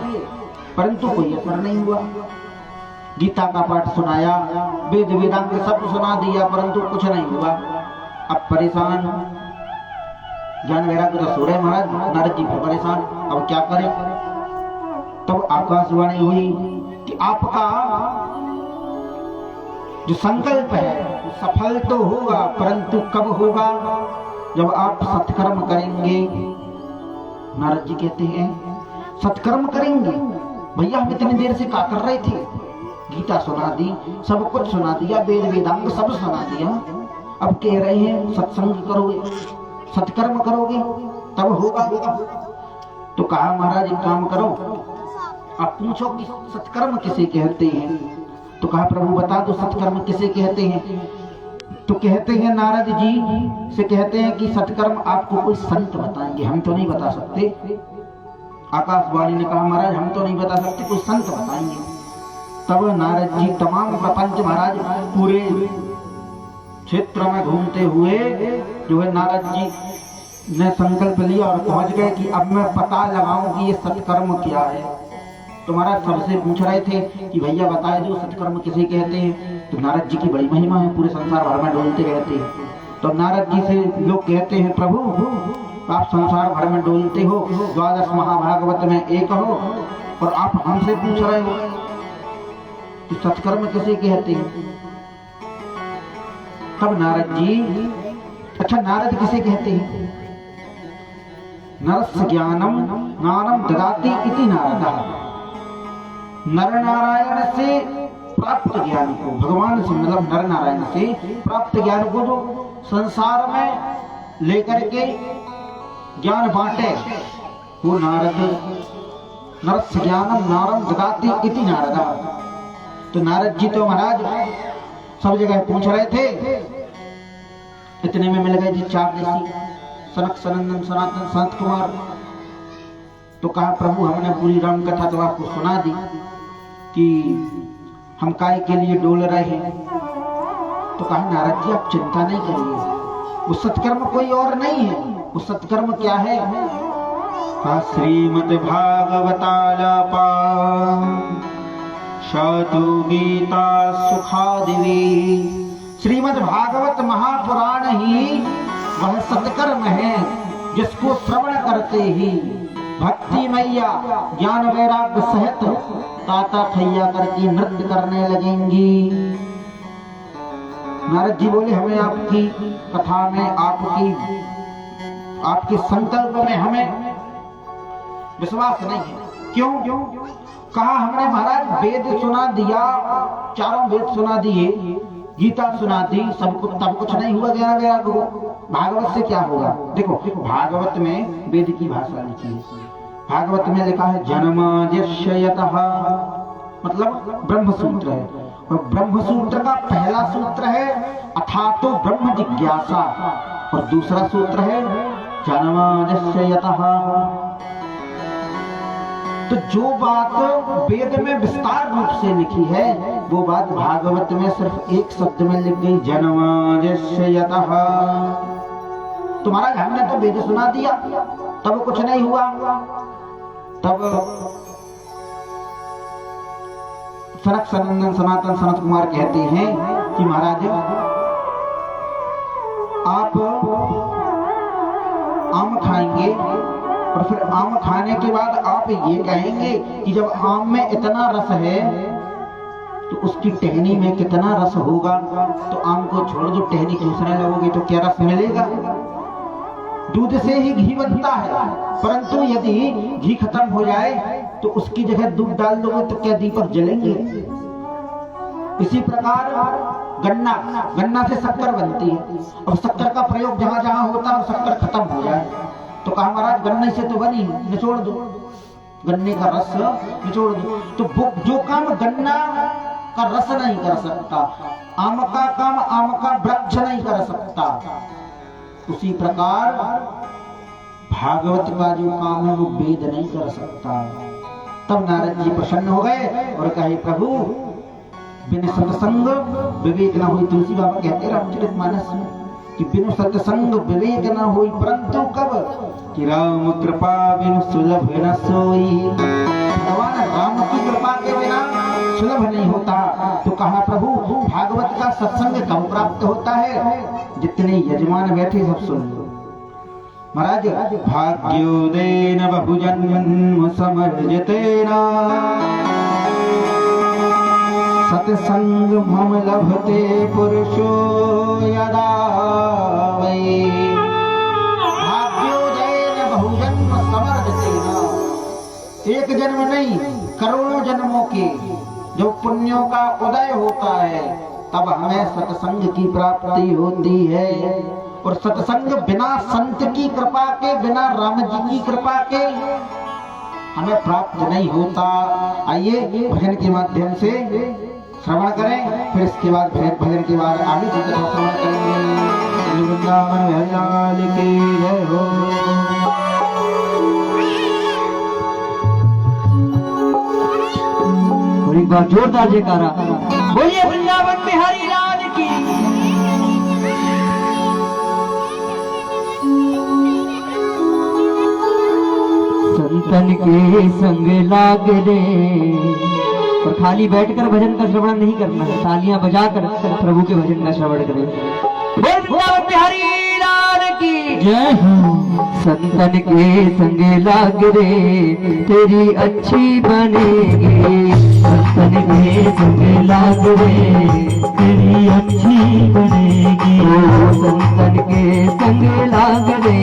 परंतु कोई असर नहीं हुआ। गीता का पाठ सुनाया, वेद वेदांत सब सुना दिया परंतु कुछ नहीं हुआ। अब परेशान, ज्ञान वैराग्य तो सो रहे महाराज, नारद जी परेशान, अब क्या करें। तब आकाशवाणी हुई कि आपका जो संकल्प है सफल तो होगा परंतु कब होगा, जब आप सत्कर्म करेंगे। नारद जी कहते हैं सत्कर्म करेंगे, भैया हम इतनी देर से क्या कर रहे थे, गीता सुना दी, सब कुछ सुना दिया, वेद वेदांग सब सुना दिया, अब कह रहे हैं सत्संग करोगे, सत्कर्म करोगे तब होगा। तो कहा महाराज एक काम करो, आप पूछो कि सत्कर्म किसे कहते हैं। तो कहा प्रभु बता दो सत्कर्म किसे कहते हैं। तो कहते हैं नारद जी से कहते हैं कि सत्कर्म आपको कोई संत बताएंगे, हम तो नहीं बता सकते। आकाशवाणी ने कहा महाराज हम तो नहीं बता सकते, कोई संत बताएंगे। तब नारद जी तमाम प्रपंच महाराज पूरे क्षेत्र में घूमते हुए जो है नारद जी ने संकल्प लिया और पहुंच गए कि अब मैं पता लगाऊं कि ये सत्कर्म क्या है। तो महाराज सबसे पूछ रहे थे कि भैया बताए जो सत्कर्म किसे कहते हैं। तो नारद जी की बड़ी महिमा है, पूरे संसार भर में डोलते रहते हैं। तो नारद जी से लोग कहते हैं प्रभु आप संसार भर में डोलते हो, 12 महाभागवत में एक हो, और आप हमसे पूछ रहे हो कि सत्कर्म किसे कहते हैं। तब नारद जी, अच्छा नारद किसे कहते हैं? नरस्य ज्ञानम ज्ञानम ददाति इति नारदः। नर नारायण से प्राप्त ज्ञान को, भगवान से मतलब नर नारायण से प्राप्त ज्ञान को जो संसार में लेकर के ज्ञान बांटे वो नारद। नरस्य ज्ञानम नारम ददाति इति नारदः। तो नारद जी तो महाराज सब जगह पूछ रहे थे, इतने में मिल गए जी 4 ऋषि, सनक सनंदन सनातन संत कुमार। तो कहा प्रभु हमने पूरी राम कथा तो आपको सुना दी कि हम काय के लिए डोल रहे हैं। तो कहा नारद जी आप चिंता नहीं करिए, वो सत्कर्म कोई और नहीं है। वो सत्कर्म क्या है? कहा श्रीमद् भागवतालापा शतु गीता सुखादिवी। श्रीमद् भागवत महापुराण ही वह सत्कर्म है जिसको श्रवण करते ही भक्ति मैया ज्ञान वैराग्य सहित ताता थैया करके नृत्य करने लगेंगी। नारद जी बोले हमें आपकी कथा में, आपके संकल्प में हमें विश्वास नहीं है। क्यों? कहा हमने महाराज वेद सुना दिया, 4 वेद सुना दिए, गीता सुना दी, सब कुछ तब कुछ नहीं हुआ ज्ञान वैराग्य को। भागवत से क्या होगा? देखो भागवत में वेद की भाषा लिखी है। भागवत में लिखा है जन्माद्यस्यतः, मतलब ब्रह्म सूत्र है, और ब्रह्म सूत्र का पहला सूत्र है अथातो ब्रह्म जिज्ञासा, और दूसरा सूत्र है जन्माद्यस्यतः। तो जो बात वेद में विस्तार रूप से लिखी है वो बात भागवत में सिर्फ एक शब्द में लिख गई, जन्माद्यस्यतः। तुम्हारा हमने तो वेद सुना दिया तब कुछ नहीं हुआ। तब सनक सनंदन सनातन सनत कुमार कहते हैं कि महाराज आप आम खाएंगे और फिर आम खाने के बाद आप ये कहेंगे कि जब आम में इतना रस है तो उसकी टहनी में कितना रस होगा। तो आम को छोड़ दो, टहनी चूसने लगोगे तो क्या रस मिलेगा? दूध से ही घी बनता है, परंतु यदि घी खत्म हो जाए तो उसकी जगह दूध डाल दोगे तो क्या दीपक जलेंगे? इसी प्रकार गन्ना से शक्कर बनती है। अब शक्कर का प्रयोग जहां जहां होता है शक्कर खत्म हो जाए तो कहा महाराज गन्ने से तो बनी, निचोड़ दो, गन्ने का रस निचोड़ दो। तो जो काम गन्ना का रस नहीं कर सकता, आम का काम आम का वृक्ष नहीं कर सकता, उसी प्रकार भागवत का जो काम है वो वेद नहीं कर सकता। तब नारद जी प्रसन्न हो गए और कहे प्रभु बिन सत्संग विवेक न हुई। तुलसी बाबा कहते हैं रामचरितमानस में कि बिनु सत्संग विवेक न हुई, परंतु कब कि राम कृपा बिनु सुलभ न सोई। भगवान राम की कृपा के बिना सुलभ नहीं होता। तो कहा प्रभु भागवत का सत्संग कब प्राप्त होता है? जितने यजमान बैठे सब सुन लो। महाराज भाग्योदयेन बहुजन्म समर्जितेन सत्संग मम लभते पुरुषो यदा वै। भाग्योदयेन बहुजन्म समर्जितेन, एक जन्म नहीं करोड़ों जन्मों के जो पुण्यों का उदय होता है तब हमें सत्संग की प्राप्ति होती है। और सत्संग बिना संत की कृपा के, बिना राम जी की कृपा के हमें प्राप्त नहीं होता। आइए भजन के माध्यम से श्रवण करें, फिर इसके बाद भजन के बाद आगे की कथा श्रवण करेंगे। वृंदावन बिहारी लाल की जय हो। हरि
बार जोरदार जयकारा। बोलिए वृंदावन बिहारी लाल की। संतन के संग लाग रे, और खाली बैठकर भजन का श्रवण नहीं करना है, तालियां बजाकर प्रभु के भजन का श्रवण करें। वृंदावन बिहारी लाल की जय हो। संतन के संग लाग रे, तेरी अच्छी बनेगी। संतन के संग लाग रे, तेरी अच्छी बनेगी। ओ संतन के संग लाग रे,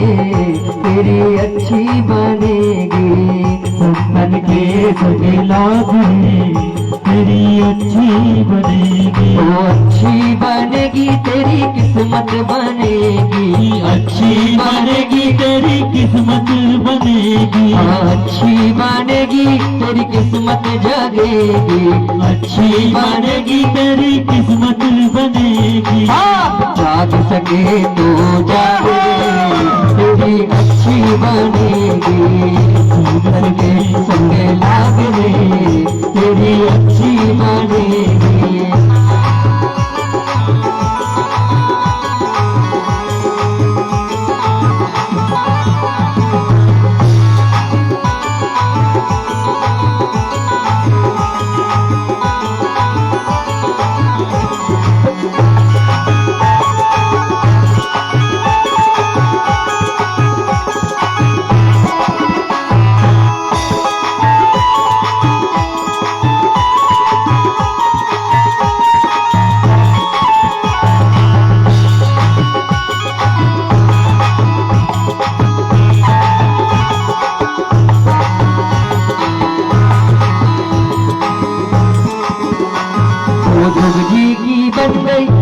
तेरी अच्छी बनेगी। संतन के संग लाग रे, तेरी अच्छी बनेगी। ओ अच्छी बनेगी, तेरी किस्मत बनेगी। अच्छी बनेगी, तेरी किस्मत बनेगी। अच्छी बनेगी, तेरी किस्मत जगेगी। अच्छी बनेगी, तेरी किस्मत बनेगी। जाग सके तो जागे, तेरी अच्छी बनेगी। संतन के संग लाग रे, तेरी अच्छी बनेगी।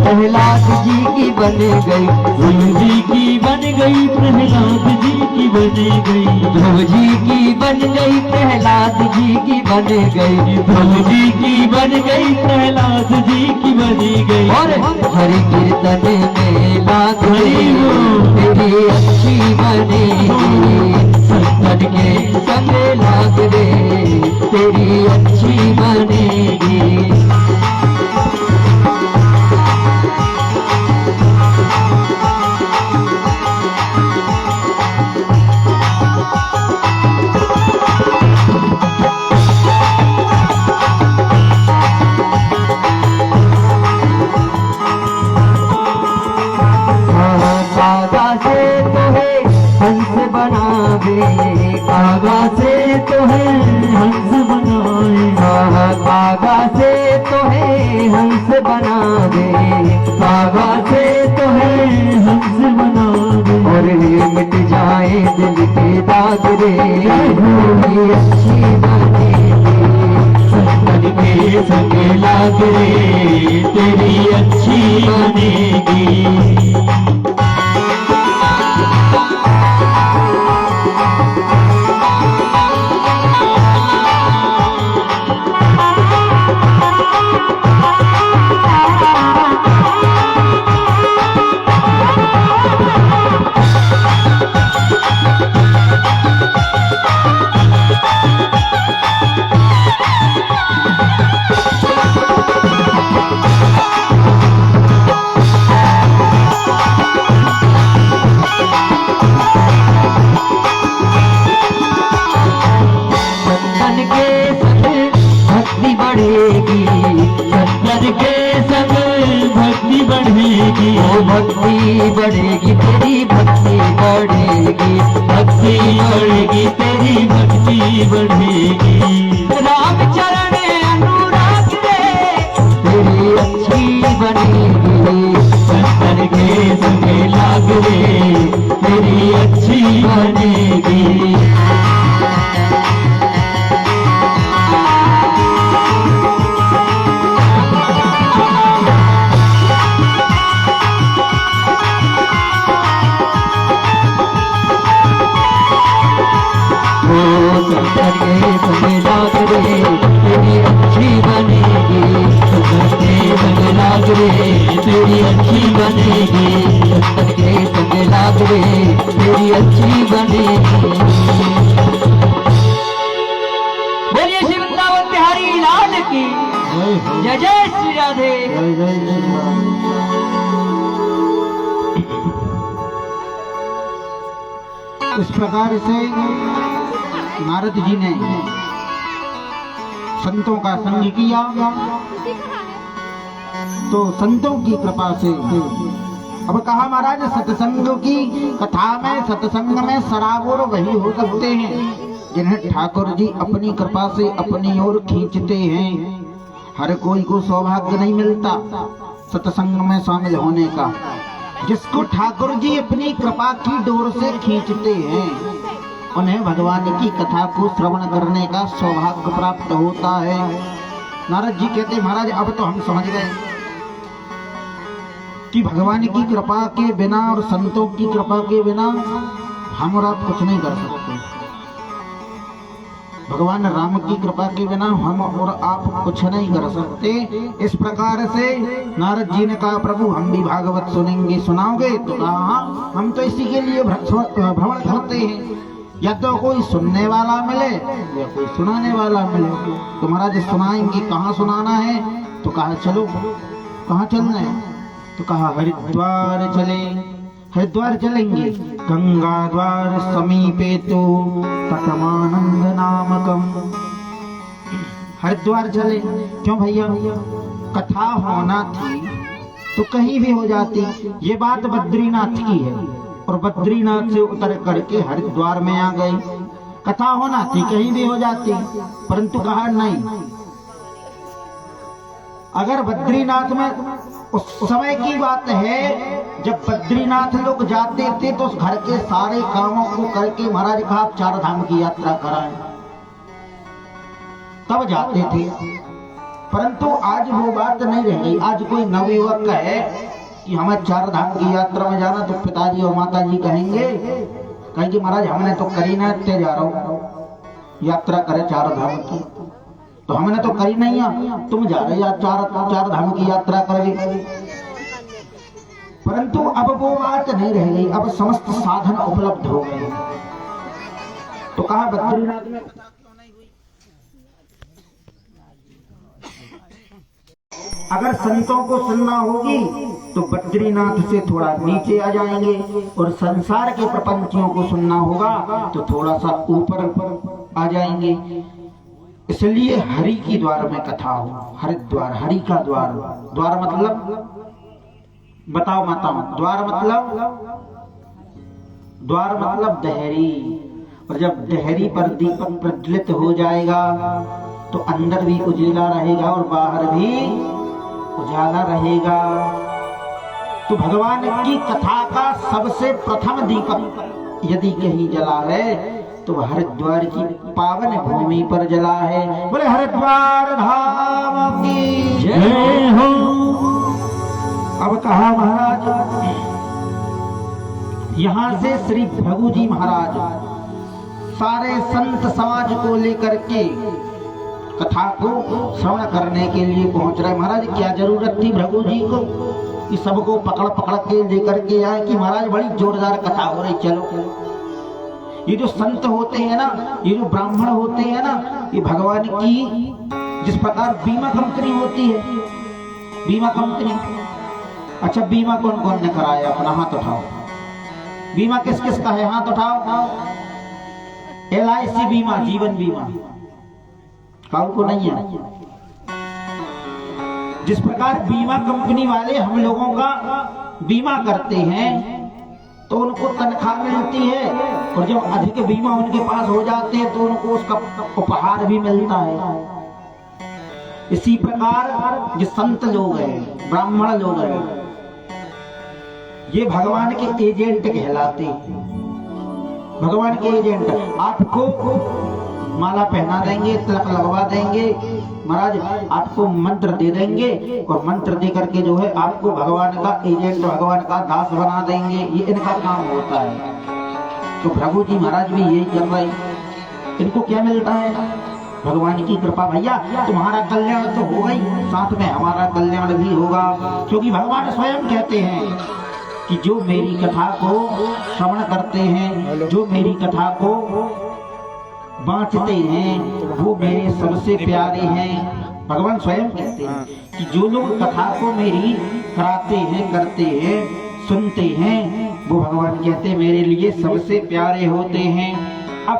प्रहलाद जी की बन गई। ध्रुव जी की बन गई, प्रहलाद जी की बन गई। ध्रुव जी की बन गई, प्रहलाद जी की बन गई। ध्रुव जी की बन गई, प्रहलाद जी की बन गई। और हरि कीर्तन में लाग रे, तेरी अच्छी बनेगी। संतन के संग लाग रे, तेरी अच्छी बनेगी। कागा से तो है हंस बनाए। कागा से तो है हंस बना दे। कागा से तो है हंस बना दे। और मिट जाए दिल के दाग रे, तेरी अच्छी बनेगी। संतन के संग लाग रे, तेरी अच्छी बनेगी। भक्ति बढ़ेगी, तेरी भक्ति बढ़ेगी। भक्ति बढ़ेगी, तेरी भक्ति बढ़ेगी। राम चरण अनुराग रे, तेरी अच्छी बनेगी। संतन के संग लाग रे, तेरी अच्छी बनेगी। तेरी अच्छी बनेगी। संतन के संग लाग रे, तेरी अच्छी बनेगी। संतन के संग लाग रे, तेरी अच्छी बनेगी। बोलिए श्री वृंदावन बिहारी लाल की।
इस प्रकार से नारद जी ने संतों का संग किया तो संतों की कृपा से अब कहा महाराज सत्संग की कथा में सत्संग में सराबोर वही हो सकते हैं जिन्हें ठाकुर जी अपनी कृपा से अपनी ओर खींचते हैं। हर कोई को सौभाग्य नहीं मिलता सत्संग में शामिल होने का। जिसको ठाकुर जी अपनी कृपा की डोर से खींचते हैं उन्हें भगवान की कथा को श्रवण करने का सौभाग्य प्राप्त होता है। नारद जी कहते महाराज अब तो हम समझ गए कि भगवान की कृपा के बिना और संतों की कृपा के बिना हम और आप कुछ नहीं कर सकते। भगवान राम की कृपा के बिना हम और आप कुछ नहीं कर सकते। इस प्रकार से नारद जी ने कहा प्रभु हम भी भागवत सुनेंगे सुनाओगे? तो कहा हम तो इसी के लिए भ्रमण करते हैं, या तो कोई सुनने वाला मिले या कोई सुनाने वाला मिले। तो महाराज सुनाएंगे, कहाँ सुनाना है? तो कहा चलो। कहाँ चलना है? तो कहा हरिद्वार चले। हरिद्वार चलेंगे। गंगा द्वार समीपे तो तटमानंद नामकम। हरिद्वार चले। क्यों भैया? कथा होना थी तो कहीं भी हो जाती। ये बात बद्रीनाथ की है और बद्रीनाथ से उतर करके हरिद्वार में आ गई। कथा होना थी कहीं भी हो जाती, परंतु कहा नहीं। अगर बद्रीनाथ में उस समय की बात है जब बद्रीनाथ लोग जाते थे तो उस घर के सारे कामों को करके महाराज कहा आप 4 धाम की यात्रा कराएं, तब जाते थे। परंतु आज वो बात नहीं रह गई। आज कोई नवयुवक कहे कि हमें 4 धाम की यात्रा में जाना तो पिताजी और माताजी कहेंगे महाराज हमने तो करी ना, ते जा रहा हूं यात्रा करे 4 धाम की। तो हमने तो करी नहीं है, तुम जा रहे यार 4 धाम की यात्रा करोगे। परंतु अब वो बात नहीं रह गई। अब समस्त साधन उपलब्ध हो गए। तो कहा बद्रीनाथ में अगर संतों को सुनना होगी तो बद्रीनाथ से थोड़ा नीचे आ जाएंगे, और संसार के प्रपंचियों को सुनना होगा तो थोड़ा सा ऊपर आ जाएंगे। इसलिए हरि की द्वार में कथा हो। हरिद्वार हरि का द्वार। द्वार मतलब बताओ माताओं? द्वार मतलब दहरी। और जब दहरी पर दीपक प्रज्वलित हो जाएगा तो अंदर भी उजाला रहेगा और बाहर भी उजाला रहेगा। तो भगवान की कथा का सबसे प्रथम दीपक यदि कहीं जला है तो हरिद्वार की पावन भूमि पर जला है। बोले हरिद्वार धाम की जय हो। अब कहा महाराज यहां से श्री भृगु जी महाराज सारे संत समाज को लेकर के कथा को श्रवण करने के लिए पहुंच रहे। महाराज क्या जरूरत थी भृगु जी को कि सबको पकड़ के लेकर के आए कि महाराज बड़ी जोरदार कथा हो रही, चलो। ये जो संत होते हैं ना, ये जो ब्राह्मण होते हैं ना, ये भगवान की जिस प्रकार बीमा कंपनी होती है, बीमा कंपनी। अच्छा बीमा कौन कौन ने कराया? अपना हाथ उठाओ। बीमा किस किस का है? हाथ उठाओ। LIC बीमा, जीवन बीमा काउ को नहीं है। जिस प्रकार बीमा कंपनी वाले हम लोगों का बीमा करते हैं तो उनको तनख्वाह मिलती है, और जब अधिक बीमा उनके पास हो जाते हैं तो उनको उसका उपहार भी मिलता है। इसी प्रकार जो संत लोग हैं, ब्राह्मण लोग हैं, ये भगवान के एजेंट कहलाते हैं। भगवान के एजेंट आपको माला पहना देंगे, तिलक लगवा देंगे, महाराज आपको मंत्र दे देंगे, और मंत्र दे करके जो है आपको भगवान का एजेंट, भगवान का दास बना देंगे। ये इनका काम होता है। तो भृगु जी महाराज भी यही कर रहे। इनको क्या मिलता है? भगवान की कृपा। भैया तुम्हारा कल्याण तो होगा ही, साथ में हमारा कल्याण भी होगा, क्योंकि भगवान स्वयं कहते हैं कि जो मेरी कथा को श्रवण करते हैं, जो मेरी कथा को बांटते हैं, वो मेरे सबसे प्यारे हैं। भगवान स्वयं कहते हैं कि जो लोग कथा को मेरी कराते हैं, करते हैं, सुनते हैं, वो भगवान कहते मेरे लिए सबसे प्यारे होते हैं। अब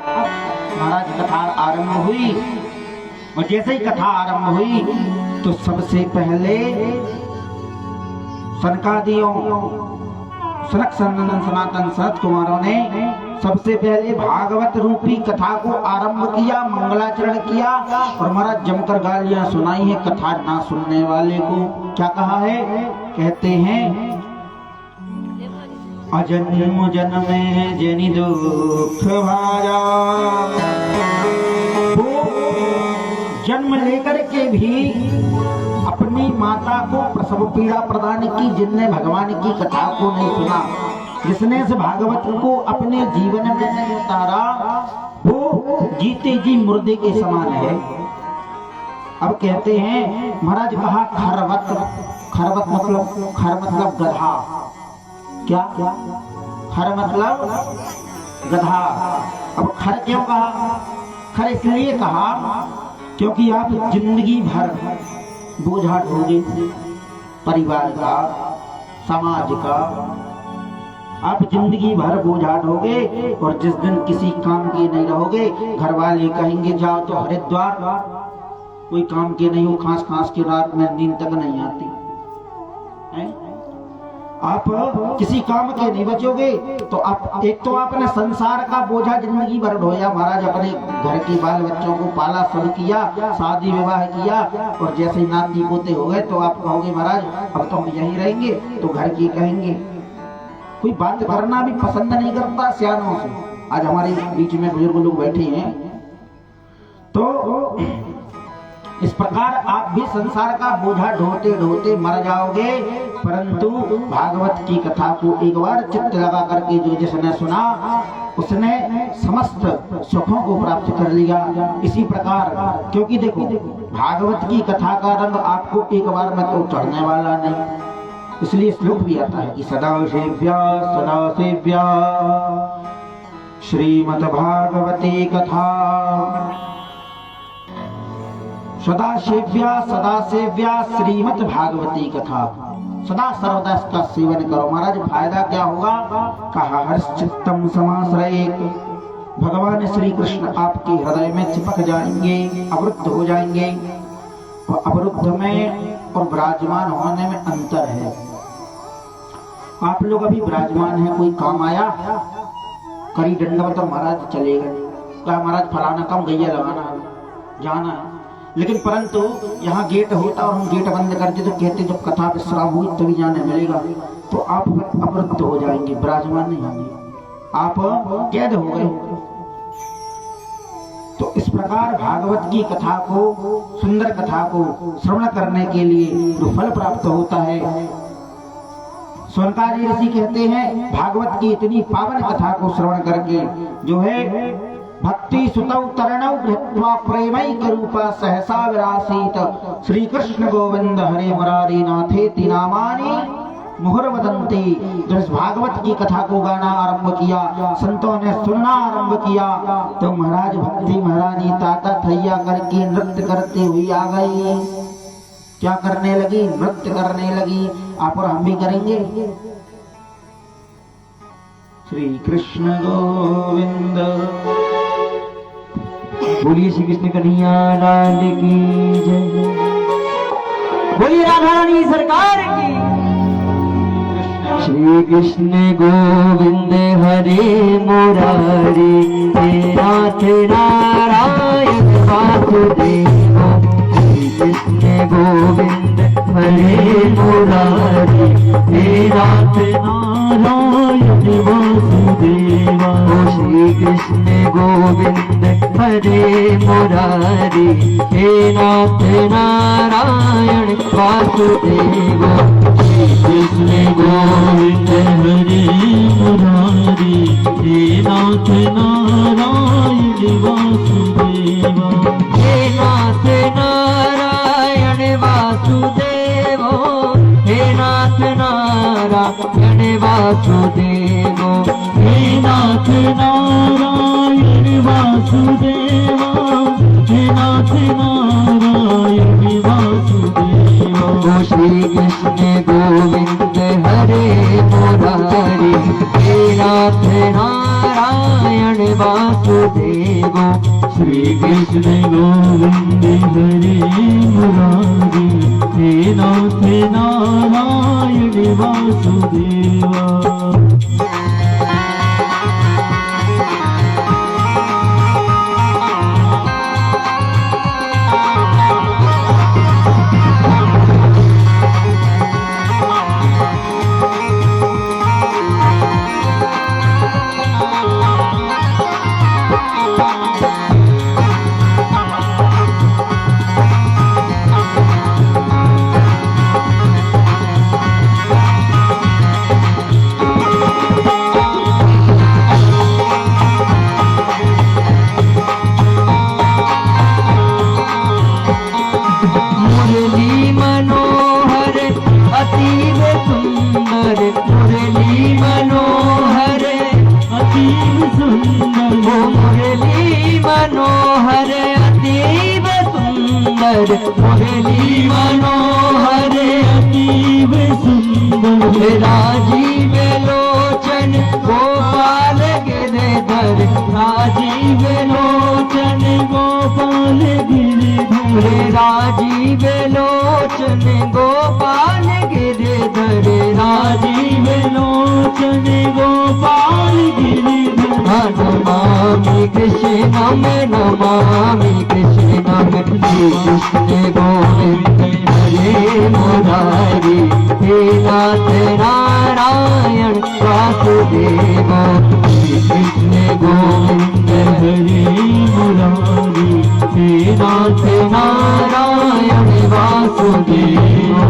महाराज कथा आरंभ हुई, और जैसे ही कथा आरंभ हुई तो सबसे पहले सनकादियों, सनक सनंदन सनातन सनत कुमारों ने सबसे पहले भागवत रूपी कथा को आरंभ किया, मंगलाचरण किया, और महाराज जमकर गालियां सुनाई है कथा ना सुनने वाले को। क्या कहा है? कहते हैं अजन्म जन्मे जनि दुख भाजा। वो जन्म लेकर के भी अपनी माता को प्रसव पीड़ा प्रदान की, जिनने भगवान की कथा को नहीं सुना, जिसने इस भागवत को अपने जीवन में नहीं उतारा, वो जीते जी मुर्दे के समान है। अब कहते हैं महाराज कहा खरवत, खरवत मतलब खर मतलब गधा। क्या? खर मतलब गधा। अब खर क्यों कहा? खर इसलिए कहा क्योंकि आप जिंदगी भर बोझा ढोगे परिवार का, समाज का, आप जिंदगी भर बोझा ढोगे, और जिस दिन किसी काम के नहीं रहोगे, घर वाले कहेंगे जाओ तो हरिद्वार, कोई काम के नहीं हो, खांस खांस की रात में नींद तक नहीं आती है? आप किसी काम के नहीं बचोगे, तो आप एक तो आपने संसार का बोझा जिंदगी भर ढोया महाराज, अपने घर के बाल बच्चों को पाला शुरू किया, शादी विवाह किया, और जैसे ही नाती पोते हो गए तो आप कहोगे महाराज अब तो हम यहीं रहेंगे, तो घर की कहेंगे। कोई बात करना भी पसंद नहीं करता सियानों से। आज हमारे बीच में बुजुर्ग लोग बैठे हैं, तो इस प्रकार आप भी संसार का बोझा ढोते ढोते मर जाओगे, परंतु भागवत की कथा को एक बार चित्त लगा करके जो जिसने सुना, उसने समस्त सुखों को प्राप्त कर लिया। इसी प्रकार, क्योंकि देखो भागवत की कथा का रंग आपको एक बार में तो चढ़ने वाला नहीं, इसलिए श्लोक भी आता है कि सदा सेव्या श्रीमद् भागवती कथा। सदा सेव्या श्रीमद् भागवती कथा। सदा सर्वदा इसका सेवन करो। महाराज फायदा क्या होगा? कहा हर्षचित्तम समाश्रयेत। भगवान श्री कृष्ण आपके हृदय में चिपक जाएंगे, अवरुद्ध हो जाएंगे। और अवरुद्ध में और विराजमान होने में अंतर है। आप लोग अभी विराजमान हैं, कोई काम आया करी दंडवत और महाराज चले गए, क्या महाराज फलाना काम गैया लगाना है, जाना है, लेकिन परंतु यहाँ गेट होता और हम गेट बंद करते तो कहते जब कथा विश्राम हुई तभी जाने मिलेगा, तो आप अवरुद्ध हो जाएंगे, विराजमान नहीं होंगे, आप कैद हो गए। तो इस प्रकार भागवत की कथा को, सुंदर कथा को श्रवण करने के लिए जो फल प्राप्त होता है, सोनकाजी ऋषि कहते हैं भागवत की इतनी पावन कथा को श्रवण करके जो है भक्ति सुतौ तरणौ धृत्वा प्रेमैक रूपा सहसा विरासीत श्री कृष्ण गोविंद हरे मुरारी नाथेति नामानि मुहुर्वदन्ति। जब इस भागवत की कथा को गाना आरंभ किया, संतों ने सुनना आरंभ किया, तो महाराज भक्ति महारानी ताता थैया करके नृत्य करते हुए आ गई। क्या करने लगी? नृत्य करने लगी। आप और हम भी करेंगे। श्री कृष्ण गोविंद।
बोलिए श्री कृष्ण कन्हैया लाल की जय। बोलिए राधा रानी सरकार की। श्री कृष्ण गोविंद हरे मुरारी हे नाथ नारायण वासुदेव। श्री कृष्ण गोविंद हरे मुरारी हे नाथ नारायण वासुदेव। श्री कृष्ण गोविंद हरे मुरारी हे नाथ नारायण वासुदेव। श्री कृष्ण गोविंद हरे मुरारी हे नाथ नारायण वासुदेव। हे नाथ नारायण वासुदेव। हे नाथ नारायण वासुदेव। हे नाथ नारायण वासुदेव। हे नाथ नारायण वासुदेव। श्री कृष्ण गोविंद हरे मुरारी श्री कृष्ण गोविंद हरे मुरारी, हे नाथ नारायण वासुदेवा। मुरली मनोहर अतीव सुंदर, राजीव लोचन गोपाल गिरधर, राजीव लोचन गोपाल गिरधर, राजीव लोचन गोपाल गिरधर, राजीव लोचन गोपाल गिरधर। नमामि कृष्णं नमामि कृष्णं, श्री कृष्ण गोविंद हरे मुरारी, हे नाथ नारायण वासुदेवा। श्री कृष्ण गोविंद हरे मुरारी, हे नाथ नारायण वासुदेवा।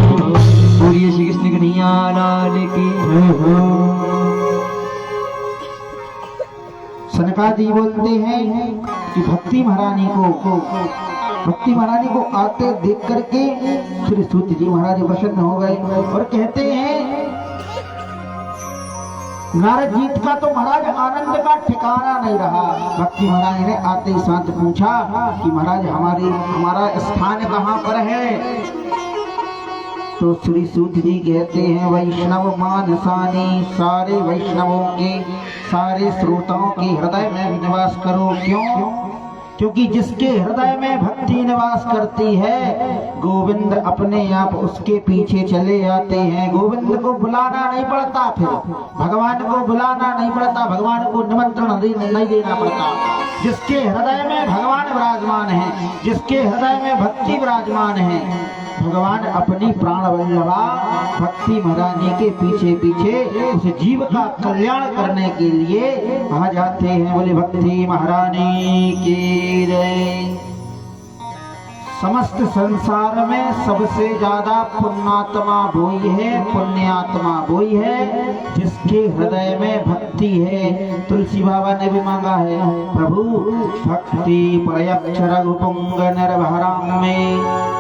बोलिए श्री कृष्ण कन्हैया लाल की जय।
सनकादि बोलते हैं कि भक्ति महारानी को आते देख करके श्री सूत जी महाराज प्रसन्न हो गए और कहते हैं नारद जी का तो महाराज आनंद का ठिकाना नहीं रहा। भक्ति महारानी ने आते ही साथ पूछा कि महाराज हमारा स्थान कहाँ पर है? तो श्री सूत जी कहते हैं वैष्णव मानसानी, सारे वैष्णवों के सारे श्रोताओं के हृदय में निवास करो। क्यों? क्योंकि जिसके हृदय में भक्ति निवास करती है गोविंद अपने आप उसके पीछे चले आते हैं। गोविंद को बुलाना नहीं पड़ता, फिर भगवान को बुलाना नहीं पड़ता, भगवान को निमंत्रण नहीं देना पड़ता। जिसके हृदय में भगवान विराजमान है, जिसके हृदय में भक्ति विराजमान है, भगवान अपनी प्राण वल्लभा भक्ति महारानी के पीछे पीछे उस जीव का कल्याण करने के लिए आ जाते हैं। बोले भक्ति महारानी की जय। समस्त संसार में सबसे ज्यादा पुण्यात्मा वही है, पुण्यात्मा वही है जिसके हृदय में भक्ति है। तुलसी बाबा ने भी मांगा है, प्रभु भक्ति प्रयच्छ रघुपुंग निर्भरां में,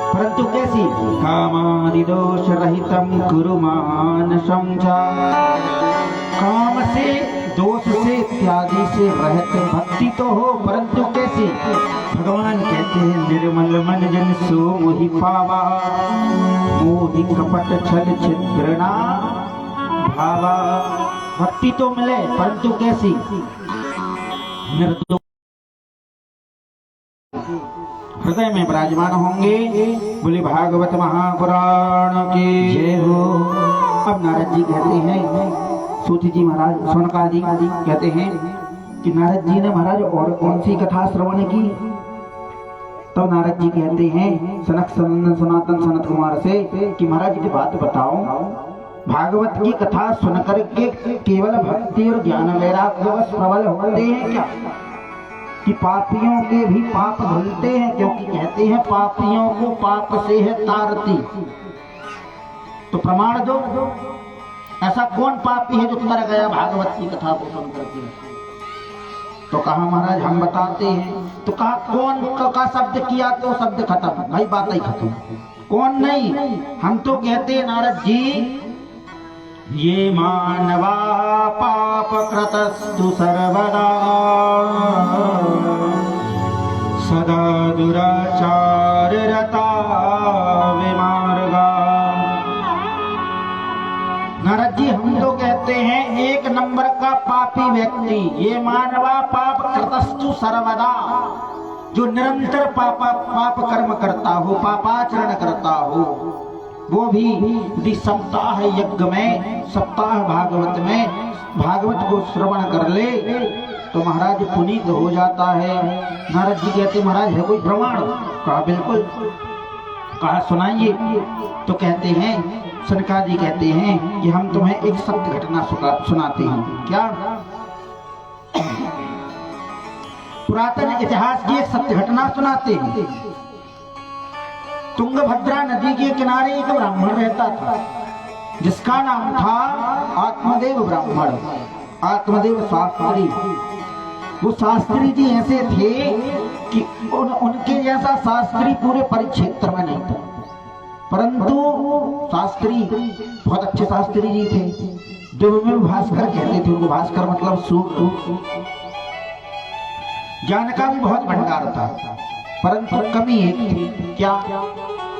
परंतु कैसी? कामादि दोष रहितम कुरु मानसं च। काम से दोष से इत्यादि से रहित भक्ति तो हो, परंतु कैसी? भगवान कहते हैं निर्मल मन जन सो मोहि पावा, मोहि कपट छल छिद्रना भावा। भक्ति तो मिले परंतु कैसी? निर्दोष हृदय में विराजमान होंगे। बोले भागवत महापुराण की जय हो। अब नारद जी कहते हैं, सूत जी महाराज सनकादि कहते हैं कि नारद जी ने महाराज और कौन सी कथा श्रवण की? तो नारद जी कहते हैं सनक सनातन सनत कुमार से कि महाराज की बात बताओ, भागवत की कथा सुनकर के केवल भक्ति और ज्ञान वैराग्य बस प्रबल होते हैं क्या? कि पापियों के भी पाप धुलते हैं? क्योंकि कहते हैं पापियों को पाप से है तारती। तो प्रमाण दो, ऐसा कौन पापी है जो तर गया भागवत की कथा को सुन करके? तो कहा महाराज हम बताते हैं। तो कहा कौन का शब्द किया तो शब्द खत्म, भाई बात ही खत्म। कौन नहीं, हम तो कहते हैं नारद जी ये मानवा पाप कृतस्तु सर्वदा सदा दुराचार रता विमार्गा। नारद जी हम तो कहते हैं एक नंबर का पापी व्यक्ति, ये मानवा पाप कृतस्तु सर्वदा, जो निरंतर पाप कर्म करता हो, पापाचरण करता हो, वो भी यदि सप्ताह यज्ञ में, सप्ताह भागवत में भागवत को श्रवण कर ले तो महाराज पुनीत हो जाता है। नारद जी कहते महाराज है कोई प्रमाण? कहा बिल्कुल। कहा सुनाइए। तो कहते हैं, सनकादि कहते हैं कि हम तुम्हें एक सत्य घटना सुनाते हैं। क्या? पुरातन इतिहास की एक सत्य घटना सुनाते हैं। तुंगभद्रा नदी के किनारे एक ब्राह्मण रहता था जिसका नाम था आत्मदेव ब्राह्मण, आत्मदेव शास्त्री। वो शास्त्री जी ऐसे थे कि उनके जैसा शास्त्री पूरे परिक्षेत्र में नहीं था, परंतु शास्त्री बहुत अच्छे शास्त्री जी थे। देव में भास्कर कहते थे उनको, भास्कर मतलब सूर्य। ज्ञान का भी बहुत भंडार था, परंतु कमी एक थी। क्या?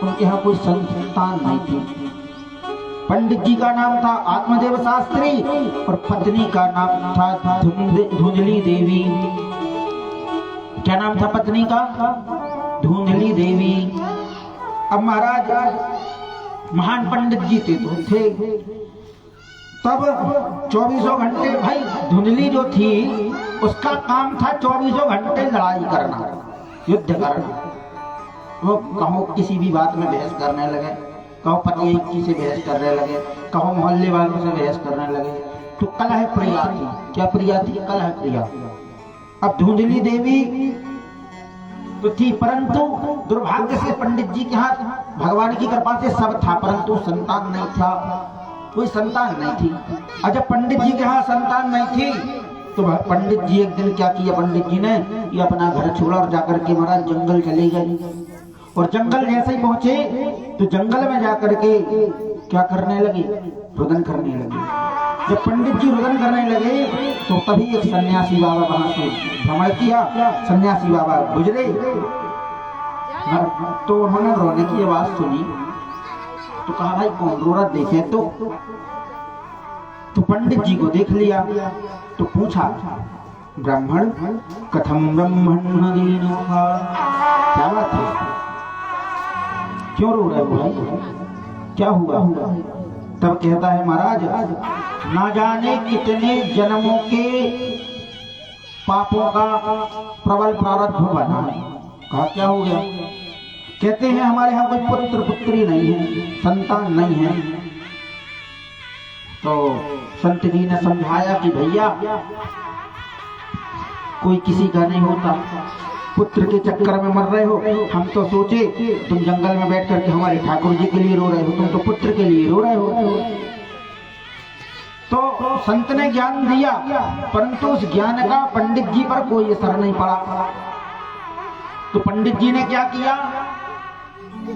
उनके यहाँ कोई संतान नहीं थी। पंडित जी का नाम था आत्मदेव शास्त्री और पत्नी का नाम था धुंधली देवी। क्या नाम था पत्नी का? धुंधली देवी। अब महाराज महान पंडित जी थे। तब 24 घंटे भाई धुंधली जो थी उसका काम था 24 घंटे लड़ाई करना, युद्ध करना। वो कहो किसी भी बात में बहस करने लगे, कहो पति की से बहस करने लगे, कहो मोहल्ले वालों से बहस करने लगे। तो कलह प्रिया थी। क्या प्रिया थी? कलह प्रिया। अब धुंधली देवी तो थी, परंतु दुर्भाग्य से पंडित जी के हाथ भगवान की कृपा से सब था, परंतु संतान नहीं था, कोई संतान नहीं थी। और जब पंडित जी के हाथ संतान नहीं थी तो पंडित जी एक दिन क्या किया, पंडित जी ने ये अपना घर छोड़ा और जाकर के महाराज जंगल चले गए। और जंगल जैसे ही पहुंचे तो जंगल में जाकर के क्या करने लगे? रुदन करने लगे। जब पंडित जी रुदन करने लगे तो तभी एक सन्यासी बाबा वहां से भ्रमण किया। सन्यासी बाबा गुजरे तो उन्होंने रोने की आवाज सुनी तो कहा भाई कौन रो रहा, देखे तो पंडित जी को देख लिया। तो पूछा ब्राह्मण कथम ब्रह्मण दीनो, क्या बात है, क्यों रो रहे हो भाई, क्या हुआ? तब कहता है महाराज ना जाने कितने जन्मों के पापों का प्रबल प्रारब्ध बना। कहा क्या हो गया? कहते हैं हमारे यहाँ कोई पुत्र पुत्री नहीं है, संतान नहीं है। तो संत जी ने समझाया कि भैया कोई किसी का नहीं होता, पुत्र के चक्कर में मर रहे हो। हम तो सोचे तुम जंगल में बैठ करके हमारे ठाकुर जी के लिए रो रहे हो, तुम तो पुत्र के लिए रो रहे हो। तो संत ने ज्ञान दिया, परंतु उस ज्ञान का पंडित जी पर कोई असर नहीं पड़ा। तो पंडित जी ने क्या किया?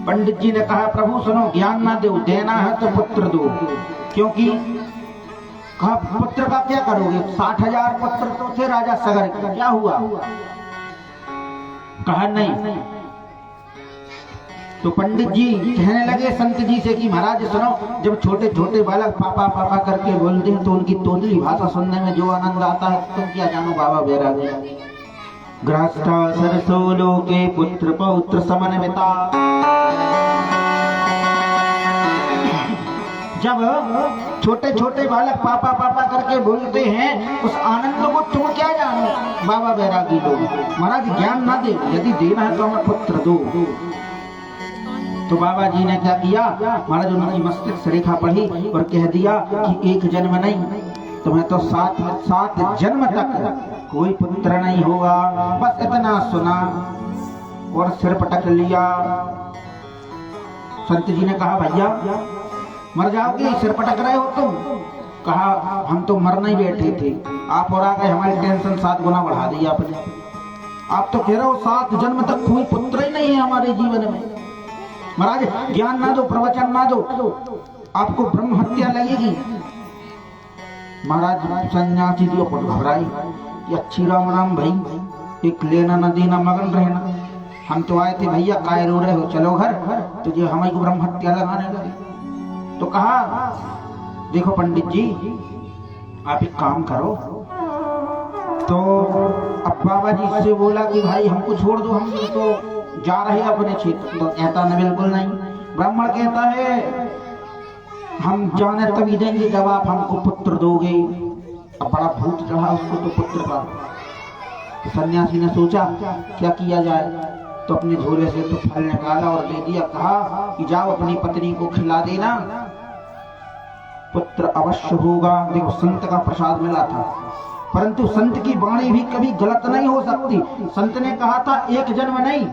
पंडित जी ने कहा प्रभु सुनो, ज्ञान ना दो, देना है तो पुत्र दो। क्योंकि कहा पुत्र का क्या करोगे? 60,000 पुत्र तो थे राजा सगर के, क्या हुआ? कहा नहीं। तो पंडित जी कहने लगे संत जी से कि महाराज सुनो, जब छोटे छोटे बालक पापा पापा करके बोलते हैं तो उनकी तोतली भाषा सुनने में जो आनंद आता है तुम क्या जानो बाबा बैरागी। गृहस्थ सरसो लोके पुत्र पौत्र समन्विता। जब छोटे छोटे बालक पापा पापा करके बोलते हैं उस आनंद को तुम क्या जानो बाबा बैरागी लोग। महाराज ज्ञान ना दे, यदि देना है तो हमें पुत्र दो। तो बाबा जी ने क्या किया? महाराज उन्होंने मस्तिष्क रेखा पढ़ी और कह दिया कि एक जन्म नहीं, तुम्हें तो सात जन्म तक कोई पुत्र नहीं होगा। बस इतना सुना और सिर पटक लिया। संत जी ने कहा भैया मर जाओगे, सिर पटक रहे हो तुम? कहा हम तो मरना ही बैठे थे, आप और आ गए, हमारी टेंशन 7 गुना बढ़ा दी आपने। आप तो कह रहे हो 7 जन्म तक कोई पुत्र ही नहीं है हमारे जीवन में। महाराज ज्ञान ना दो, प्रवचन ना दो, आपको ब्रह्म हत्या लगेगी। महाराज सन्यासी जी को घबराई कि अच्छी राम राम भाई, एक लेना न देना मगन रहना। हम तो आए थे भैया, काय रो रहे हो, चलो घर। तो जो हमारी को ब्रह्म हत्या लगाने लगे। तो कहा देखो पंडित जी आप एक काम करो, तो अब बाबा जी से बोला कि भाई हमको छोड़ दो, हम तो जा रहे हैं अपने क्षेत्र। तो कहता न बिल्कुल नहीं। ब्राह्मण कहता है हम जाने तभी देंगे जब आप हमको पुत्र दोगे। अब बड़ा भूत चढ़ा उसको तो पुत्र का। सन्यासी ने सोचा क्या किया जाए, तो अपने झोले से तो फल निकाला और दे दिया। कहा कि जाओ अपनी पत्नी को खिला देना, पुत्र अवश्य होगा। देखो संत का प्रसाद मिला था, परंतु संत की वाणी भी कभी गलत नहीं हो सकती। संत ने कहा था एक जन्म नहीं,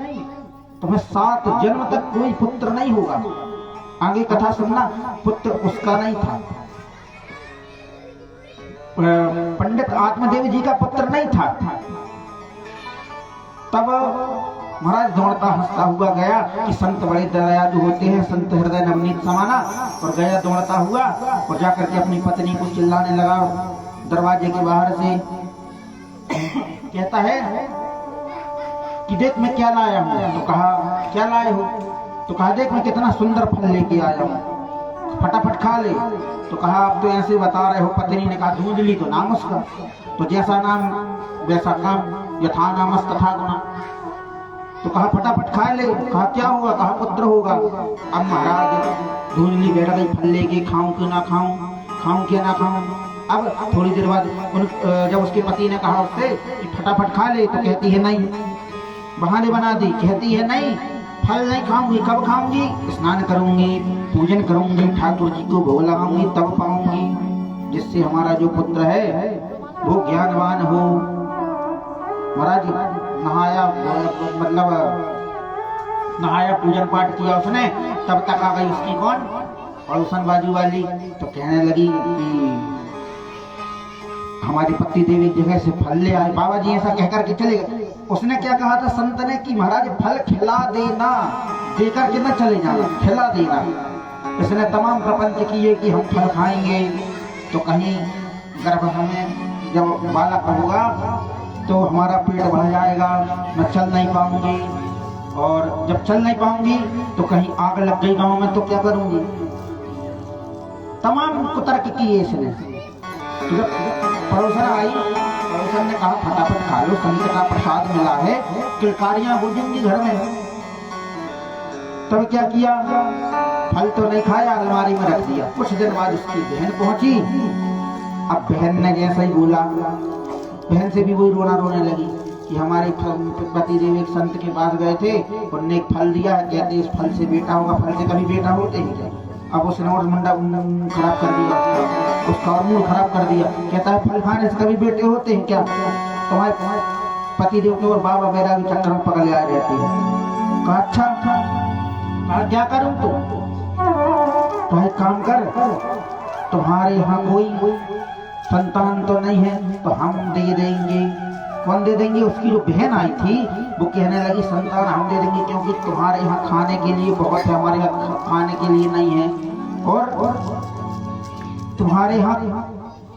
तुम्हें 7 जन्म तक कोई पुत्र नहीं होगा। आगे कथा सुनना। पुत्र उसका नहीं था, पंडित आत्मदेव जी का पुत्र नहीं था। तब महाराज दौड़ता हंसता हुआ गया कि संत बड़े दयालु होते हैं, संत हृदय नवनीत समाना। और गया दौड़ता हुआ और जाकर के अपनी पत्नी को चिल्लाने लगा दरवाजे के बाहर से। कहता है कि देख मैं क्या लाया हूँ। तो कहा क्या लाए हो? तो कहा देख मैं कितना सुंदर फल लेके आया हूँ, फटाफट खा ले। तो कहा आप तो ऐसे बता रहे हो। पत्नी ने कहा धूंधली तो नाम उसका, तो जैसा नाम वैसा काम, यथा नामस तथा गुणा। तो कहा फटाफट खा ले। कहा क्या होगा? कहा पुत्र होगा। अब महाराज धूंधली बैठ गई फल लेके, खाऊं कि ना खाऊं, खाऊं कि ना खाऊं। अब थोड़ी देर बाद जब उसके पति ने कहा उससे कि फटाफट खा ले, तो कहती है नहीं, बहाने बना दी। कहती है नहीं फल नहीं खाऊंगी। कब खाऊंगी? स्नान करूंगी, पूजन करूंगी, ठाकुर जी को भोग लगाऊंगी, तब पाऊंगी, जिससे हमारा जो पुत्र है वो ज्ञानवान हो। महाराज नहाया, मतलब नहाया, पूजन पाठ किया उसने। तब तक आ गई उसकी कौन? पड़ोसन बाजू वाली। तो कहने लगी कि हमारी पति देवी एक जगह से फल ले आए। बाबा जी ऐसा कहकर के चले गए। उसने क्या कहा था संत ने कि महाराज फल खिला देना, देकर के न चले जाना, खिला देना। इसने तमाम प्रपंच किए कि हम फल खाएंगे तो कहीं गर्भ हमें जब बालक होगा तो हमारा पेट भर जाएगा, मैं चल नहीं पाऊंगी, और जब चल नहीं पाऊंगी तो कहीं आग लग गई गांव में तो क्या करूंगी। तमाम कुतर्क किए इसने। तो जब पड़ोसन आई, पड़ोसन ने कहा फटाफट खा लो, संत का प्रसाद मिला है, किलकारियां हो जाएंगी घर में। तब क्या किया? फल तो नहीं खाया, अलमारी में रख दिया। कुछ दिन बाद उसकी बहन पहुंची। अब बहन ने जैसा ही बोला, बहन से भी वही रोना रोने लगी कि हमारे पति देव एक संत के पास गए थे, उन्होंने एक फल दिया है, कहते इस फल से बेटा होगा। फल से कभी बेटा होते हैं क्या? अब उसने और मुंडा खराब कर दिया, उसका और मूड खराब कर दिया। कहता है फल खाने से कभी बेटे होते हैं क्या? तुम्हारे पति देव के और बाबा बैरागी चक्कर में पकड़ आए रहती है। कहा अच्छा, कहा क्या करूं? तो एक काम कर, तुम्हारे यहाँ कोई संतान तो नहीं है तो हम दे देंगे। कौन दे देंगे? उसकी जो बहन आई थी वो कहने लगी संतान हम दे देंगे, क्योंकि तुम्हारे यहाँ खाने के लिए बहुत है, हमारे यहाँ खाने के लिए नहीं है, और तुम्हारे यहाँ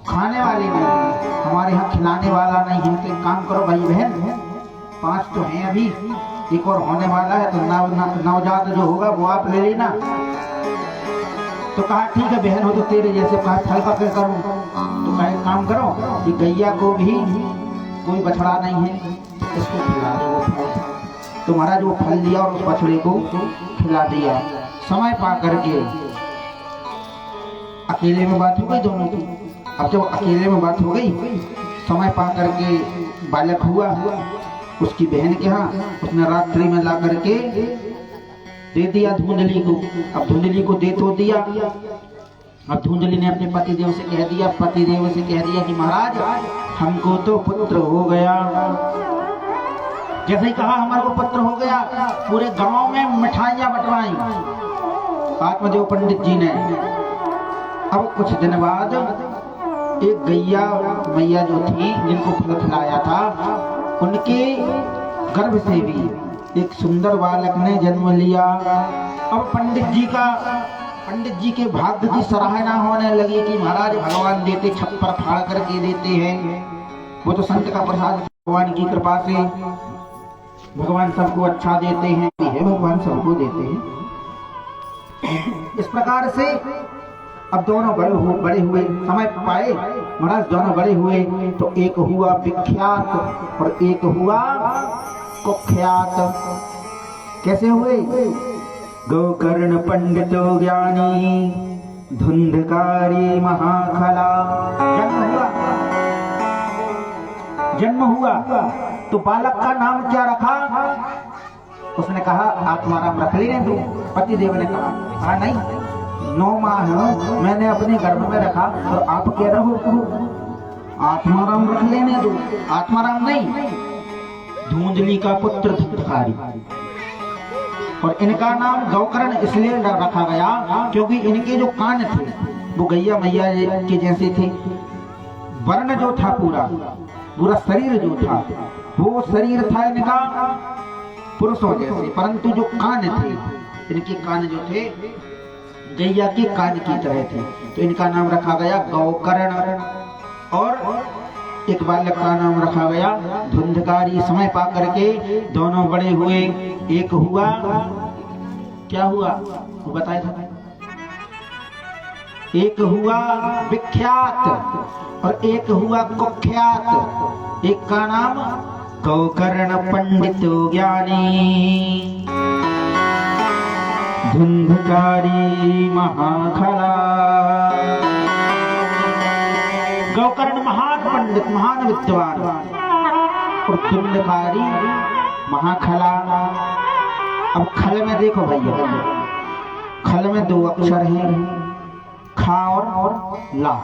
खाने वाले नहीं है, हमारे यहाँ खिलाने वाला नहीं है। तो एक काम करो भाई बहन, 5 तो हैं अभी, एक और होने वाला है, तो नवजात जो होगा वो आप ले लेना। तो कहा ठीक है बहन हो तो तेरे जैसे। कहा फल का क्या करूं? तो कहा एक काम करो कि गैया को भी कोई बछड़ा नहीं है, इसको खिला दो वो फल। तो महाराज वो फल लिया और उस बछड़े को खिला दिया। समय पा करके अकेले में बात हो गई दोनों की। अब जब अकेले में बात हो गई, समय पा करके बालक हुआ उसकी बहन के यहाँ, उसने रात्रि में ला करके दे दिया धुंधली को। अब धुंधली को दे तो दिया। अब धुंधली ने अपने पति देव से कह दिया, पति देव से कह दिया कि महाराज हमको तो पुत्र हो गया। जैसे ही कहा हमारे को पुत्र हो गया, पूरे गांव में मिठाइयां बंटवाई आत्मदेव पंडित जी ने। अब कुछ दिन बाद एक गैया मैया जो थी जिनको फल खिलाया था, उनके गर्भ से भी एक सुंदर बालक ने जन्म लिया। अब पंडित जी के भाग्य की सराहना होने लगी कि महाराज भगवान देते, छप्पर फाड़ करके देते हैं। वो तो संत का प्रसाद, भगवान की कृपा से भगवान सबको अच्छा देते हैं, भगवान सबको देते हैं। इस प्रकार से अब दोनों बड़े हुए समय पाए महाराज, दोनों बड़े हुए तो एक हुआ विख्यात और एक हुआ कुख्यात। कैसे हुए? गोकर्ण पंडितो ज्ञानी धुंधकारी महाखला। जन्म हुआ तो बालक का नाम क्या रखा? उसने कहा आत्माराम रख लेने दो। पतिदेव ने कहा नहीं, 9 माह मैंने अपने गर्भ में रखा और आप कह रहे हो आत्माराम रख लेने दो। आत्माराम नहीं, धूंजली का पुत्र धुंधकारी। और इनका नाम गौकर्ण इसलिए रखा गया क्योंकि इनके जो कान थे वो गैया मैया के जैसे थे। वर्ण जो था पूरा शरीर जो था वो शरीर था इनका पुरुषों जैसे, परंतु जो कान थे इनके कान जो थे गैया के कान की तरह थे, तो इनका नाम रखा गया गौकर्ण। और एक बालक का नाम रखा गया धुंधकारी। समय पा करके दोनों बड़े हुए। एक हुआ, क्या हुआ वो बताया था, एक हुआ विख्यात और एक हुआ कुख्यात। एक का नाम गोकर्ण पंडितो ज्ञानी धुंधकारी महाखला। गोकर्ण महान पंडित, महान विद्वान, और धुंधकारी महाखला। अब खल में देखो भैया, खल में 2 अक्षर हैं, खा और ला।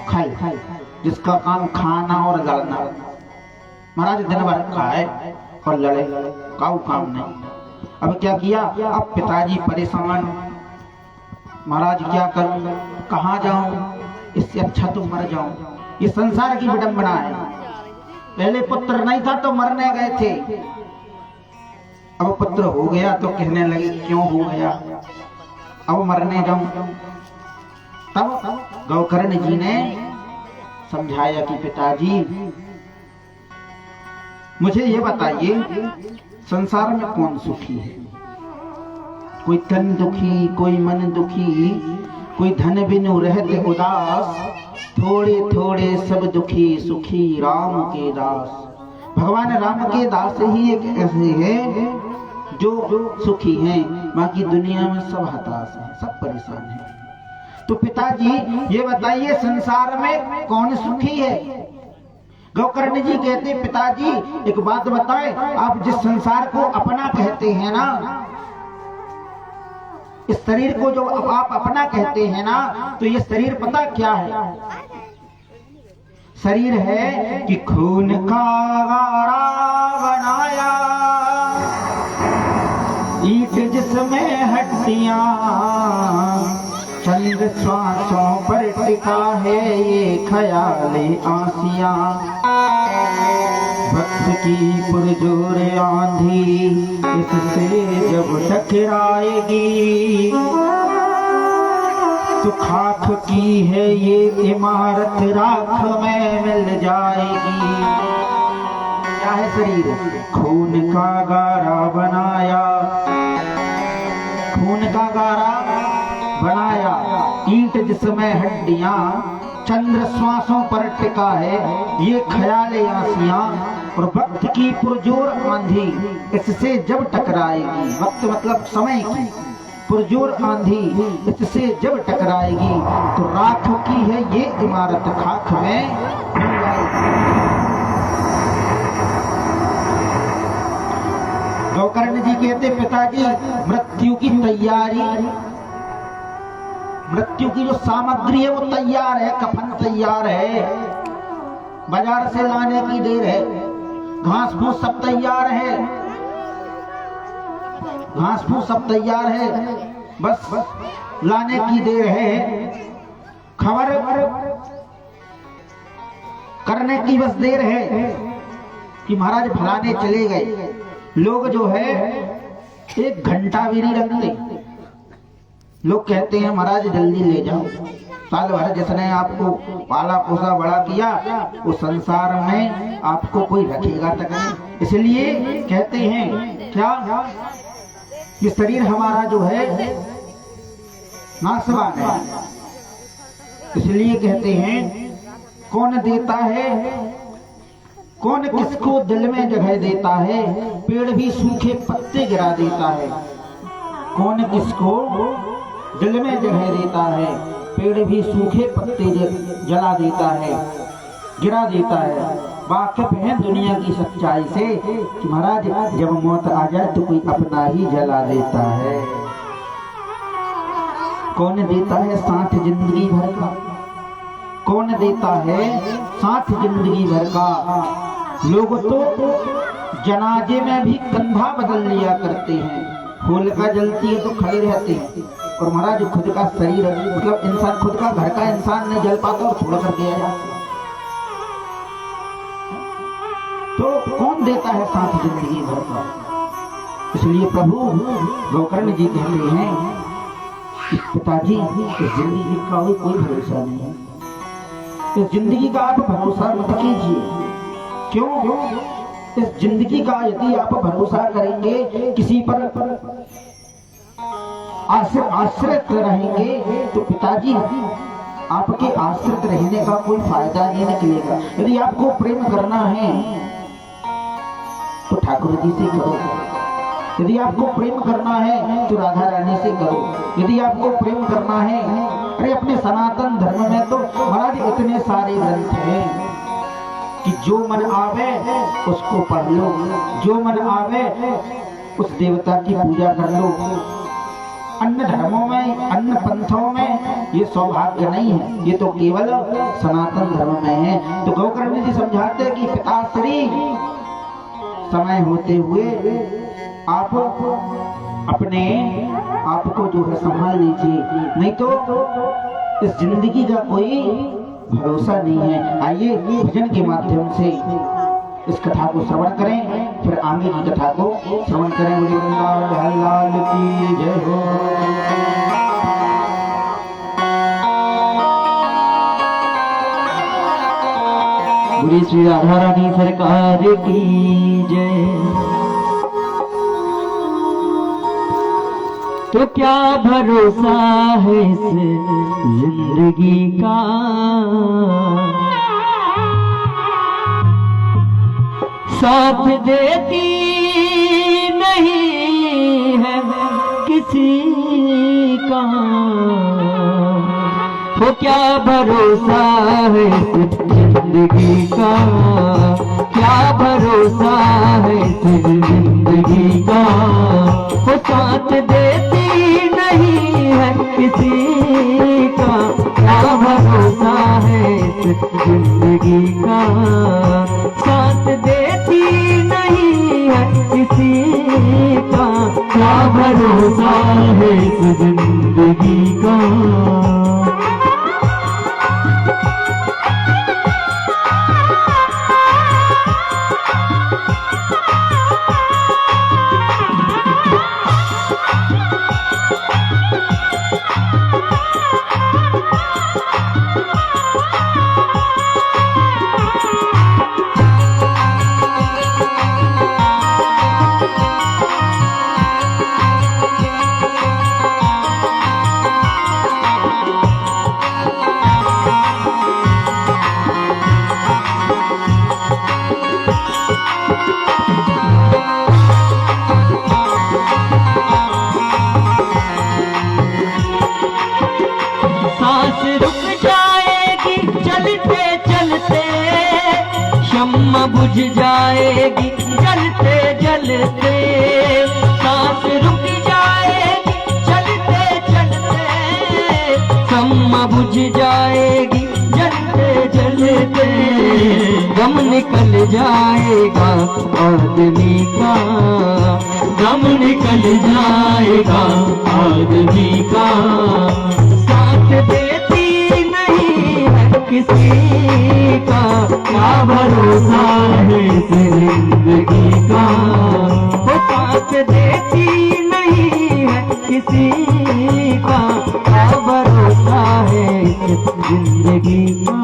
खल जिसका काम खाना और लड़ना। महाराज दिन भर खाए और लड़े, काऊ काम नहीं। अब क्या किया? अब पिताजी परेशान, महाराज क्या करूं, कहाँ जाऊं, इससे अच्छा तो मर जाऊं। ये संसार की विडंबना है। पहले पुत्र नहीं था तो मरने गए थे, अब पुत्र हो गया तो कहने लगे क्यों हो गया, अब मरने जाऊं। तब गौकर्ण जी ने समझाया कि पिताजी मुझे ये बताइए संसार में कौन सुखी है? कोई तन दुखी, कोई मन दुखी, कोई धन बिनु रहते उदास, थोड़े थोड़े सब दुखी सुखी राम के दास। भगवान राम के दास ही एक ऐसे है जो सुखी हैं, बाकी दुनिया में सब हताश हैं, सब परेशान हैं। तो पिताजी ये बताइए संसार में कौन सुखी है? गौकर्ण जी कहते पिताजी एक बात बताएं, आप जिस संसार को अपना कहते हैं ना, इस शरीर को जो आप अपना कहते हैं ना, तो ये शरीर पता क्या है? शरीर है कि खून का गारा बनाया, ईट जिसमें हड्डियां, चंद श्वासों पर टिका है ये ख्याले आसियां। वक्त की पुरजोर आंधी इससे जब टकराएगी, तो खाक की है ये इमारत राख में मिल जाएगी। क्या है शरीर? खून का गारा बनाया, खून का गारा बनाया, ईंट जिसमें हड्डियां, चंद्र श्वासों पर टिका है ये ख्याले आसियां, और वक्त की पुरजोर आंधी इससे जब टकराएगी, वक्त मतलब समय की पुरजोर आंधी इससे जब टकराएगी, तो राख की है ये इमारत खाक में मिल जाएगी। गौकर्ण जी कहते पिताजी मृत्यु की तैयारी, मृत्यु की जो सामग्री है वो तैयार है, कफन तैयार है, बाजार से लाने की देर है, घास फूस सब तैयार है, घास फूस सब तैयार है, बस लाने की देर है, खबर करने की बस देर है कि महाराज फलाने चले गए। लोग जो है 1 घंटा भी नहीं रखते, लोग कहते हैं महाराज जल्दी ले जाओ। साल भर जिसने आपको पाला पोसा बड़ा किया वो संसार में आपको कोई रखेगा तक नहीं। इसलिए कहते हैं क्या, ये शरीर हमारा जो है नाशवान है, इसलिए कहते हैं कौन देता है, कौन किसको दिल में जगह देता है, पेड़ भी सूखे पत्ते गिरा देता है। कौन किसको दिल में जगह देता है, पेड़ भी सूखे पत्ते जला देता है, गिरा देता है। वाकिफ है दुनिया की सच्चाई से कि महाराज जब मौत आ जाए तो कोई अपना ही जला देता है। कौन देता है साथ जिंदगी भर का, कौन देता है साथ जिंदगी भर का। लोग तो जनाजे में भी कंधा बदल लिया करते हैं, फूल का जलती है तो खड़े रहते हैं, और महाराज खुद का शरीर मतलब इंसान, खुद का घर का इंसान नहीं जल पाता और छोड़ कर दिया जाता। तो कौन देता है साथ जिंदगी भर का। इसलिए प्रभु गोकर्ण जी कहते हैं कि पिताजी इस जिंदगी का कोई भरोसा नहीं है, इस जिंदगी का आप भरोसा मत कीजिए। क्यों? इस जिंदगी का यदि आप भरोसा करेंगे, किसी पर आश्रित रहेंगे, तो पिताजी आपके आश्रित रहने का कोई फायदा नहीं निकलेगा। यदि आपको प्रेम करना है तो ठाकुर जी से करो, यदि आपको प्रेम करना है तो राधा रानी से करो, यदि आपको प्रेम करना है, अरे अपने सनातन धर्म में तो महाराज इतने सारे ग्रंथ हैं कि जो मन आवे उसको पढ़ लो, जो मन आवे उस देवता की पूजा कर लो। अन्य धर्मों में, अन्य पंथों में ये सौभाग्य नहीं है, ये तो केवल सनातन धर्म में है। तो गोकर्ण जी समझाते कि पिताश्री समय होते हुए आप अपने आप को जो है संभाल लीजिए, नहीं तो इस जिंदगी का कोई भरोसा नहीं है। आइए भजन के माध्यम से इस कथा को श्रवण करें, फिर आगे की कथा को श्रवण करें। बोलिए वृंदावन लाल की जय हो।
बोलिए श्री राधा रानी सरकार की जय। तो क्या भरोसा है इस जिंदगी का, साथ देती नहीं है किसी का। तो क्या भरोसा है इस जिंदगी का, क्या भरोसा है इस जिंदगी का। वो साथ देती नहीं है किसी का, क्या भरोसा है इस जिंदगी का। साथ देती नहीं है किसी का, क्या भरोसा है इस जिंदगी का। बुझ जाएगी जलते जलते, सांस रुक जाएगी चलते चलते, सम्मा बुझ जाएगी जलते जलते। गम निकल जाएगा आदमी का, गम निकल जाएगा आदमी का। साथ देती नहीं है किसी का, क्या भरोसा है इस जिंदगी का। वो साथ देती नहीं है किसी का, क्या भरोसा है इस जिंदगी का।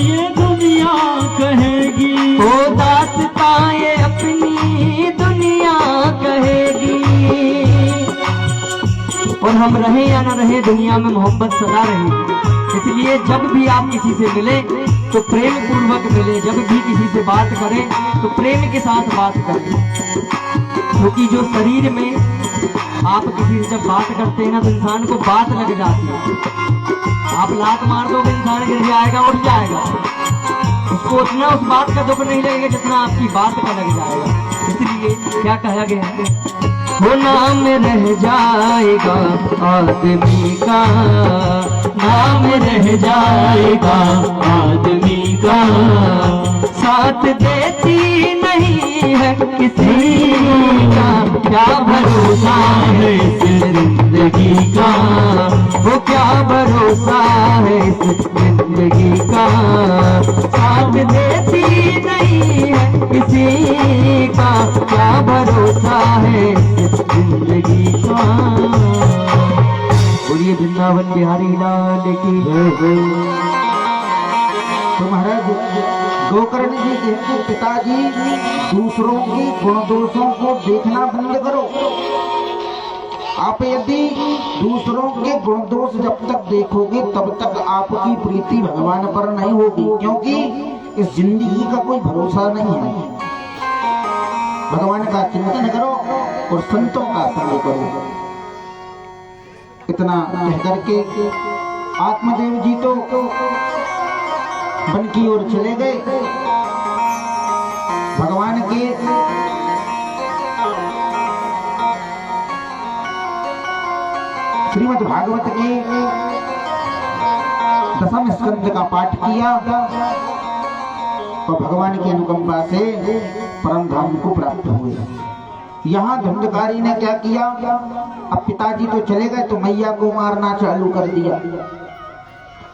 ये दुनिया कहेगी, ओ दास्तां ये अपनी दुनिया कहेगी। और हम रहे या न रहे, दुनिया में मोहब्बत सदा रहेगी। इसलिए जब भी आप किसी से मिले तो प्रेम पूर्वक मिले, जब भी किसी से बात करें तो प्रेम के साथ बात करें। क्योंकि जो शरीर में आप किसी से जब बात करते हैं ना तो इंसान को बात लग जाती है। आप लात मार दोगे, इंसान गिर जाएगा, उठ जाएगा, उसको उतना उस बात का दुख नहीं लगेगा जितना आपकी बात का लग जाएगा। इसलिए क्या कहा गया है, वो नाम रह जाएगा आदमी का, नाम रह जाएगा आदमी का, साथ देती नहीं है किसी का, क्या भरोसा है इस जिंदगी का, वो क्या भरोसा है इस जिंदगी का, साथ देती नहीं है किसी का, क्या भरोसा है इस जिंदगी का। बोलिए वृंदावन बिहारी लाल की जय।
तो महाराज गोकर्ण जी कहते पिताजी दूसरों के गुण दोषों को देखना बंद करो। आप यदि दूसरों के गुण दोष जब तक देखोगे तब तक आपकी प्रीति भगवान पर नहीं होगी, क्योंकि इस जिंदगी का कोई भरोसा नहीं है। भगवान का चिंतन करो और संतों का संग करो। इतना कह करके आत्मदेव जी तो वन की ओर चले गए। भगवान के श्रीमद् भागवत के दसम स्कंद का पाठ किया और भगवान की अनुकंपा से परम धाम को प्राप्त हुए। यहाँ धुंधकारी ने क्या किया, अब पिताजी तो चले गए तो मैया को मारना चालू कर दिया।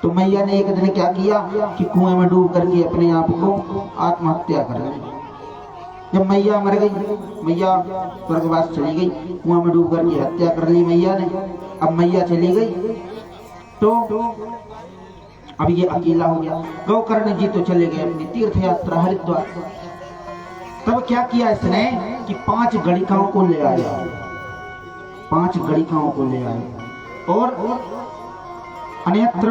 तो मैया ने एक दिन क्या किया कि कुएं में डूब करके अपने आप को आत्महत्या कर ली। जब मैया मर गई, मैया स्वर्गवास चली गई, कुआं में डूब करके हत्या कर ली मैया ने। अब मैया चली गई तो अब ये अकेला हो गया। गोकर्ण जी तो चले गए अपनी तीर्थ यात्रा हरिद्वार। तब क्या किया इसने कि 5 गणिकाओं को ले आया, 5 गणिकाओं को ले आया और अन्यत्र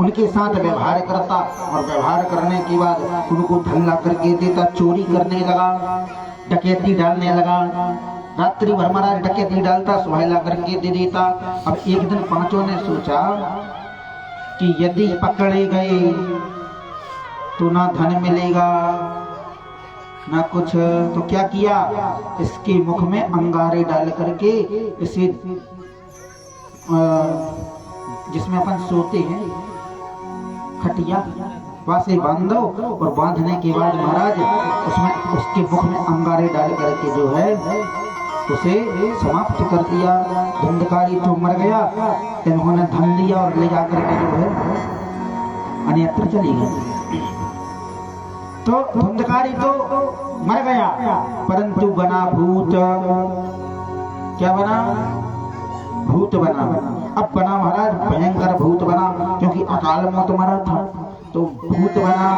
उनके साथ व्यवहार करता और व्यवहार करने के बाद उनको धन ला करके देता, चोरी करने लगा, डकैती डालने लगा। रात्रि भर महाराज डकैती डालता, सुबह ला करके दे देता। अब एक दिन 5 ने सोचा कि यदि पकड़े गए तो ना धन मिलेगा ना कुछ, तो क्या किया, इसके मुख में अंगारे डाल करके इसे जिसमें अपन सोते हैं खटिया वहां से बांधो और बांधने के बाद महाराज उसमें उसके मुख में अंगारे डाल करके जो है उसे समाप्त कर दिया। धुंधकारी तो मर गया, इन्होंने धन लिया और ले जाकर के जो है अन्यत्र चली गई। तो धुंधकारी तो मर गया परंतु बना भूत। क्या बना, भूत बना। अब बना महाराज भयंकर भूत बना, क्योंकि अकाल मौत मरा था तो भूत बना।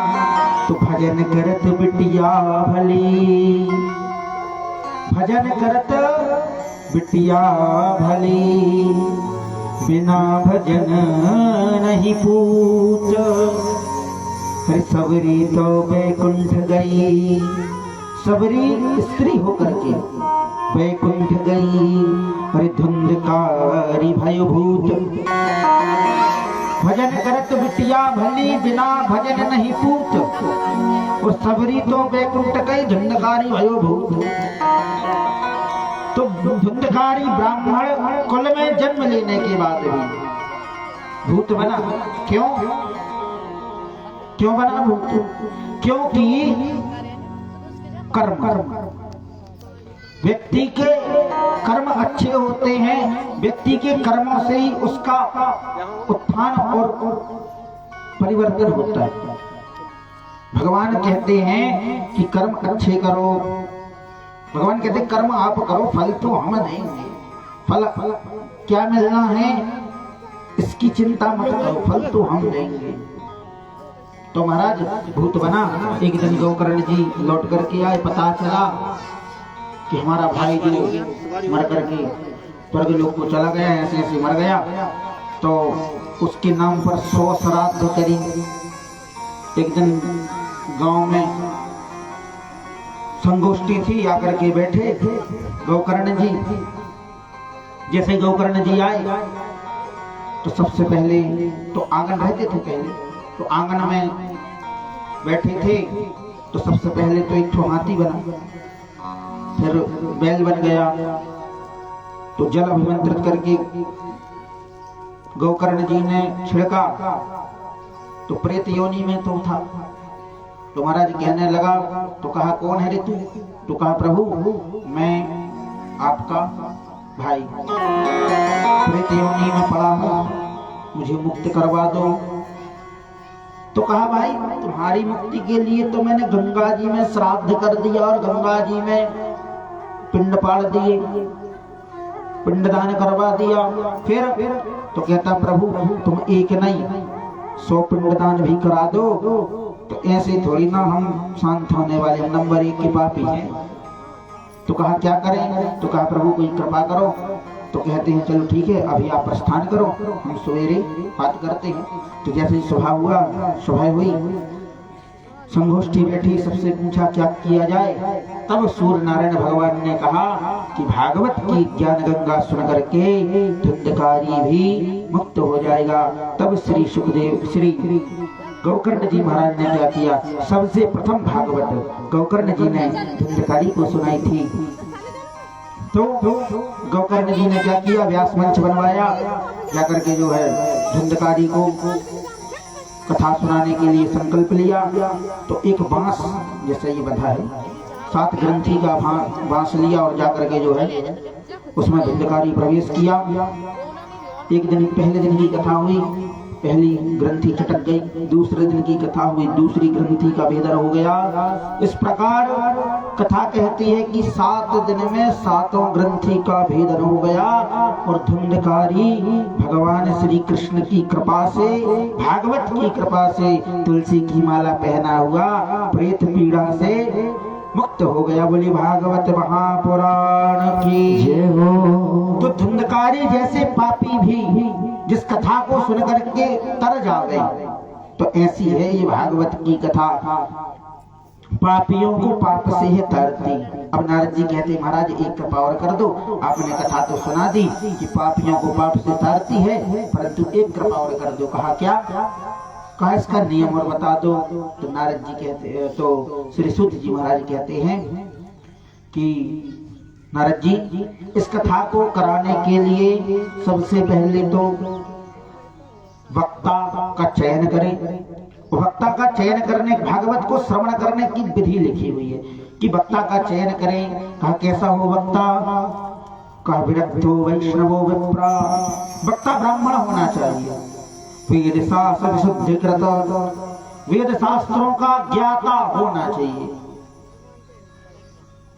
तो भजन करत बिटिया भली, भजन करत बिटिया भली, बिना भजन नहीं पूत। अरे सबरी तो बैकुंठ गई, सबरी स्त्री होकर के बैकुंठ गई। अरे धुंधकारी भयो भूत, भजन करत बिटिया भली, बिना भजन नहीं पूत। और सबरी तो बैकुंठ गई, धुंधकारी भयो भूत। तो धुंधकारी ब्राह्मण कुल में जन्म लेने के बाद भी भूत बना। क्यों, क्यों बना भूत? क्योंकि कर्म, व्यक्ति के कर्म अच्छे होते हैं, व्यक्ति के कर्मों से ही उसका उत्थान और परिवर्तन होता है। भगवान कहते हैं कि कर्म अच्छे करो। भगवान कहते हैं कर्म आप करो, फल तो हम देंगे। फल क्या मिलना है, इस इसकी चिंता मत करो, फल तो हम देंगे। तो महाराज भूत बना। एक दिन गोकर्ण जी लौट करके आए, पता चला कि हमारा भाई जो मर करके स्वर्ग लोक को चला गया, ऐसे ऐसे मर गया। तो उसके नाम पर 100 श्राद्ध करी। एक दिन गांव में संगोष्ठी थी, आकर के बैठे थे गोकर्ण जी। जैसे गोकर्ण जी आए तो सबसे पहले तो आंगन रहते थे पहले, तो आंगन में बैठे थे। तो सबसे पहले तो एक ठो हाथी बना, फिर बैल बन गया। तो जल अभिमंत्रित करके गोकर्ण जी ने छिड़का, तो प्रेत योनि में तो था। तो महाराज कहने लगा, तो कहा कौन है रे तू? तो कहा प्रभु मैं आपका भाई प्रेत योनि में पड़ा हूं, मुझे मुक्त करवा दो। तो कहा भाई तुम्हारी मुक्ति के लिए तो मैंने गंगा जी में श्राद्ध कर दिया और गंगा जी में पिंड पाड़ दिए, पिंडदान करवा दिया। फिर तो कहता प्रभु तुम एक नहीं 100 पिंडदान भी करा दो। तो ऐसे थोड़ी ना हम शांत होने वाले, नंबर 1 के पापी हैं। तो कहा क्या करें? तो कहा प्रभु कोई कृपा करो। तो कहते हैं चलो ठीक है, अभी आप प्रस्थान करो, हम सवेरे बात करते हैं। तो जैसे सुबह हुआ, सुबह हुई, संगोष्ठी बैठी, सबसे पूछा क्या किया जाए। तब सूर्य नारायण भगवान ने कहा कि भागवत की ज्ञान गंगा सुन करके धुंधकारी भी मुक्त हो जाएगा। तब श्री सुखदेव श्री गोकर्ण जी महाराज ने क्या किया, सबसे प्रथम भागवत गोकर्ण जी ने धुंधकारी को सुनाई थी। तो गोकर्ण जी ने क्या किया, व्यास मंच बनवाया, जाकर के जो है धुंधकारी को कथा सुनाने के लिए संकल्प लिया। तो एक बांस जैसे ये बंधा है, 7 ग्रंथि का बांस लिया और जाकर के जो है उसमें धुंधकारी प्रवेश किया। एक दिन पहले दिन की कथा हुई, पहली ग्रंथि चटक गई। दूसरे दिन की कथा हुई, दूसरी ग्रंथि का भेदन हो गया। इस प्रकार कथा कहती है कि 7 दिन में 7 ग्रंथि का भेदन हो गया। और धुंधकारी भगवान श्री कृष्ण की कृपा से, भागवत की कृपा से तुलसी की माला पहना हुआ प्रेत पीड़ा से मुक्त हो गया। बोली भागवत महापुराण की जय हो। तो धुंधकारी जैसे पापी भी जिस कथा को सुन करके तर जावे, तो ऐसी है ये भागवत की कथा, पापियों को पाप से ही तरती। अब नारद जी कहते महाराज एक कृपा और कर दो, आपने कथा तो सुना दी कि पापियों को पाप से तारती है, परंतु एक कृपा और कर दो। कहा क्या? कहा इसका नियम और बता दो। तो नारद जी कहते, तो श्री सूत जी महाराज कहते हैं कि नारद जी इस कथा को कराने के लिए सबसे पहले तो वक्ता का चयन करें। वक्ता का चयन करने, भागवत को श्रवण करने की विधि लिखी हुई है कि वक्ता का चयन करें। कहा कैसा हो वक्ता? कहा विरक्तो वैष्णवो विप्रा। वक्ता ब्राह्मण होना चाहिए, वेद शास्त्र विशुद्धि कृत, वेद शास्त्रों का ज्ञाता होना चाहिए।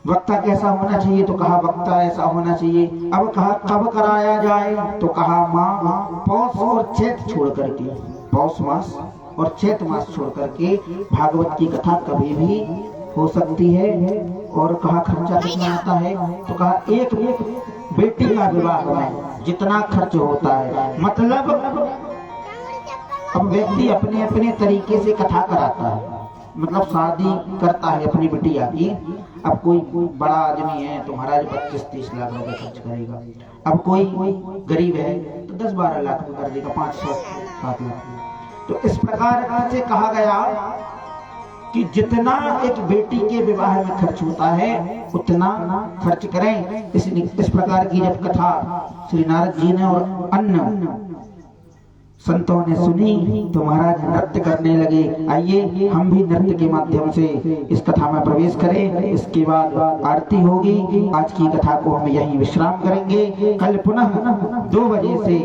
वक्ता कैसा होना चाहिए? तो कहा वक्ता ऐसा होना चाहिए। अब कहा कब कराया जाए? तो कहा माँ पौष और चैत छोड़ करके, पौष मास और चैत मास छोड़ करके भागवत की कथा कभी भी हो सकती है। और कहा खर्चा कितना आता है? तो कहा एक बेटी का विवाह में जितना खर्च होता है, मतलब अब व्यक्ति अपने अपने तरीके से कथा कराता है, मतलब शादी करता है अपनी बिटिया की। अब कोई बड़ा आदमी है तो महाराज 25-30 लाख रुपए खर्च करेगा। अब कोई गरीब है तो 10-12 लाख में कर देगा, 5-7 लाख। तो इस प्रकार से कहा गया कि जितना एक बेटी के विवाह में खर्च होता है उतना खर्च करें। इस प्रकार की जब कथा श्री नारद जी ने और अन्य संतों ने सुनी तो महाराज नृत्य करने लगे। आइए हम भी नृत्य के माध्यम से इस कथा में प्रवेश करें। इसके बाद आरती होगी। आज की कथा को हम यहीं विश्राम करेंगे। कल पुनः 2 बजे से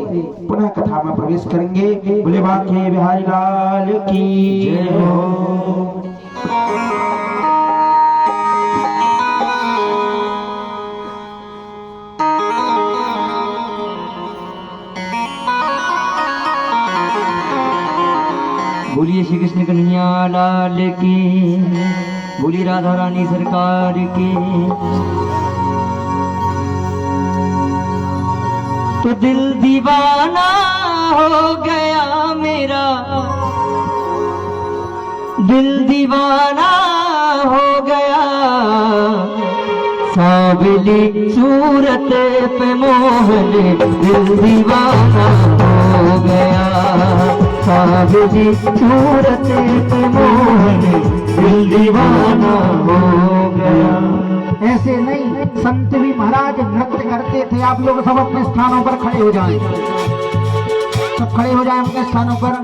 पुनः कथा में प्रवेश करेंगे। बोले बांके बिहारी लाल की जय हो।
बोलिए श्री कृष्ण कन्हैया लाल की, बोलिए राधा रानी सरकार की। तो दिल दीवाना हो गया मेरा, दिल दीवाना हो गया, सावली सूरत पे मोहन दिल दीवाना हो गया, सावली सूरत पे मोहन दिल दीवाना हो गया।
ऐसे नहीं, संत भी महाराज नृत्य करते थे। आप लोग सब अपने स्थानों पर खड़े हो जाएं, सब खड़े हो जाएं अपने स्थानों पर।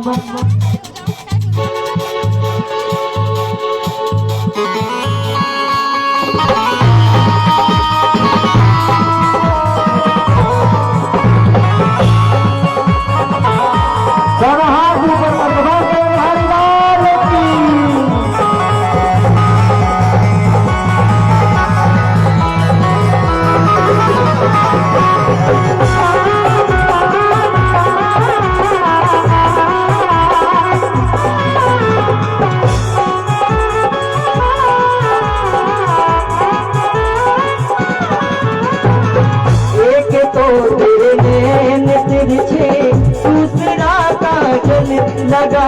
लगा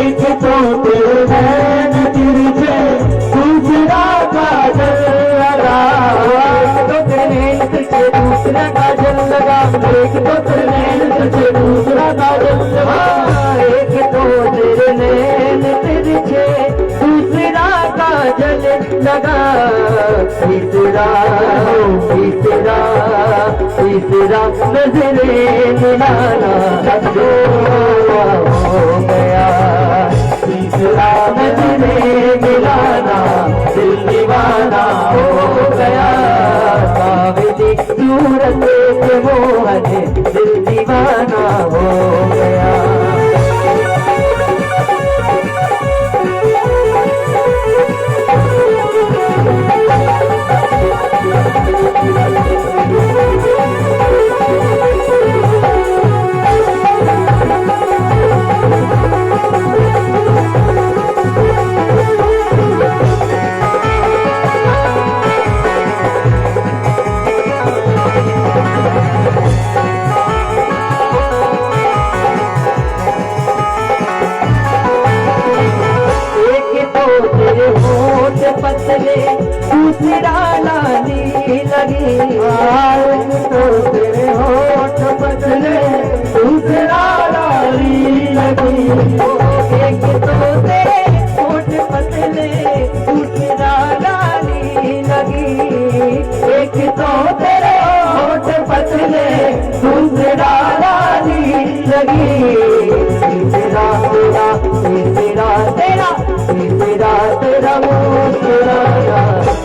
एक तो तेरे नैन तिरछे, दूसरा काजल लगा, एक तो तेरे नैन तिरछे दूसरा काजल लगा, एक तो तेरे नैन तिरछे दूसरा काजल लगा, एक तो तेरे नैन तिरछे दूसरा काजल लगा, तीसरा तीसरा तीसरा नजरे मिलाना हो गया, तीसरा नजरे मिलाना दिल दीवाना हो गया, सावली सूरत पे मोहन दिल दीवाना हो गया। पतले दूसरा लाली लगी, एक तो तेरे होठ पतले दूसरा लाली लगी, एक तो तेरे होठ पतले दूसरा लाली लगी, एक तो तेरे होठ पतले दूसरा लाली लगी, तीसरा तेरा तीसरा तेरा तीसरा तेरा मुस्कुराना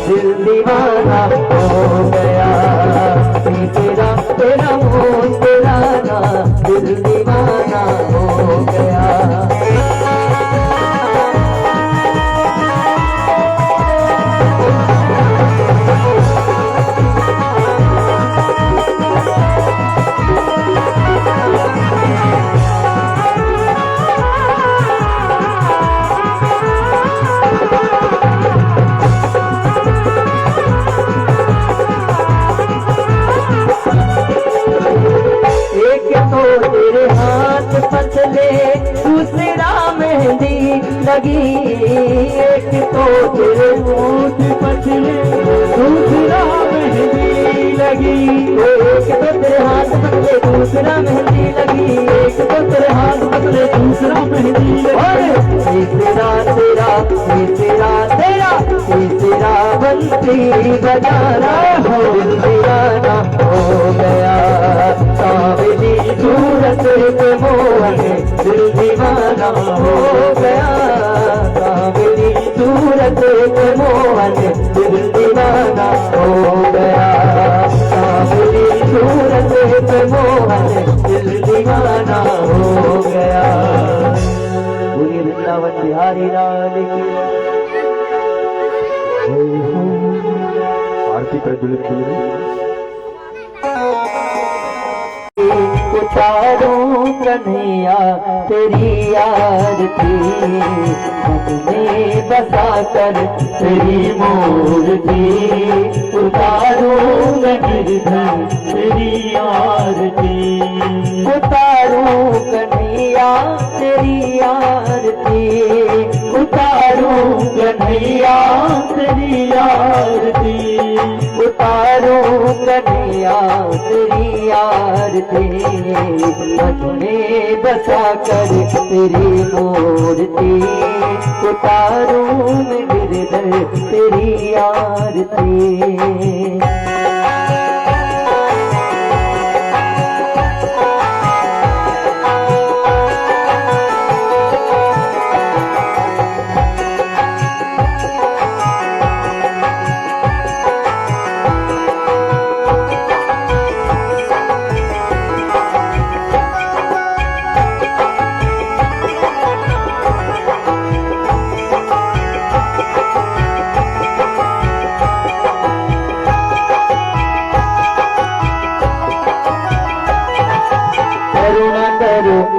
दिल दीवाना हो गया, तीसरा तेरा मुस्कुराना दिल दीवाना हो गया। तेरे हाथ पतले दूसरा मेहंदी लगी, एक तो तेरे होठ पतले दूसरा मेहंदी लगी, एक तो तेरे हाथ पतले दूसरा मेहंदी लगी, एक तो तेरे हाथ पतले दूसरा मेहंदी लगी, तीसरा तेरा तीसरा तेरा तीसरा बंसी बजाना हो दीवाना हो गया, सावली सूरत पे मोहन दिल दीवाना हो गया, सावली सूरत पे मोहन दिल दीवाना हो गया, सावली सूरत पे मोहन दिल दीवाना हो गया। बोलिए वृंदावन बिहारी लाल की। आरती प्रज्वलित उतारूं कन्हैया तेरी आरती, मन में बसा कर तेरी मूर्ति, उतारूं मैं गिरधर तेरी आरती, उतारूं कन्हैया तेरी आरती, उतारूं कन्हैया तेरी आरती, उतारूं कन्हैया तेरी आरती, मन में बसा कर तेरी मूर्ति, उतारूं मैं गिरधर तेरी आरती।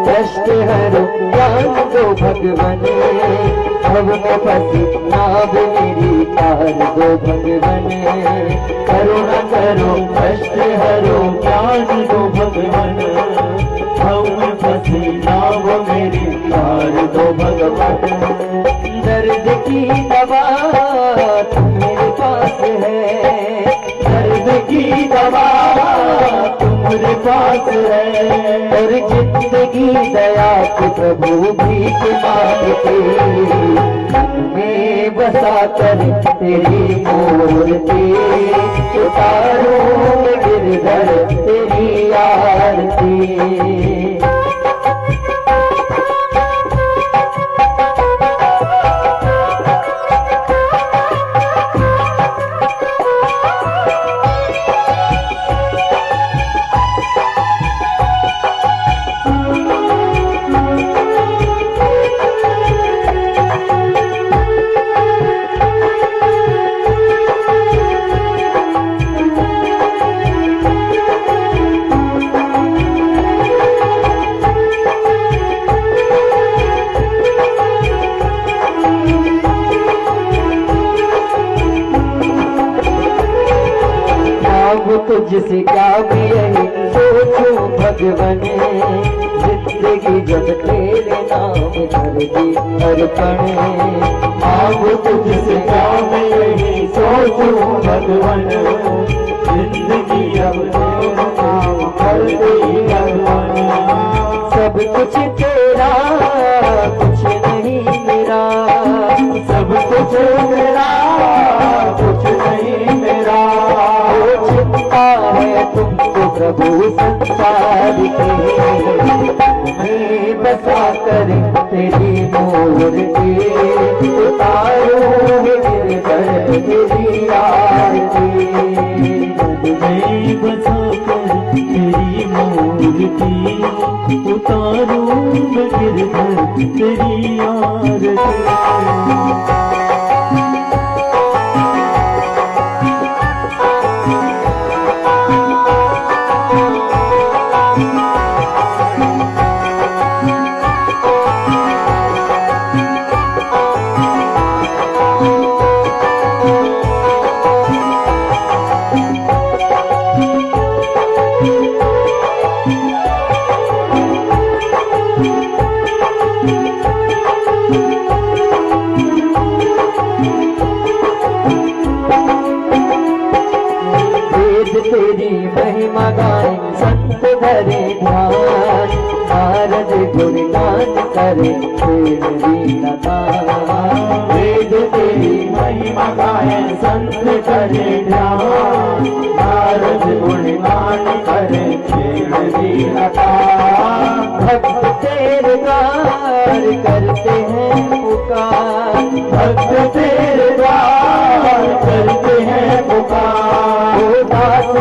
कष्ट हरो ज्ञान दो भगवन, भव में फंसी नाव मेरी तार दो भगवन, करुणा करो कष्ट हरो ज्ञान दो भगवन, भव में फंसी नाव मेरी तार दो भगवन, दर्द की दवा तुम्हारे पास है, दर्द की दवा तुम्हारे पास है, और जिंदगी दया के प्रभु भीख मांगते, में बसा कर तेरी मूर्ति, उतारूं गिरधर तेरी आरती। तुझसे क्या भी यही सोचूं भगवन, जिंदगी जब तेरे नाम कर दी अर्पण, अब तुझसे क्या भी यही सोचूं भगवन, जिंदगी अब तेरे नाम कर दी अर्पण, सब कुछ तेरा कुछ नहीं मेरा, सब कुछ मेरा कुछ नहीं मेरा, है तुमको प्रभु संसार के, मैं बसा कर तेरी मूर्ति, उतारूं गिरधर तेरी आरती, मैं बसा कर तेरी मूर्ति, उतारूं गिरधर तेरी आरती। तेरी महिमा गाए संत धरे ध्यान, नारद गुणगान करे तेरी लता, वेद तेरी महिमा गाए संत धरे ध्यान, नारद गुणगान करे तेरी लता, भक्त तेरे द्वार करते हैं पुकार, भक्त तेरे द्वार करते हैं पुकार,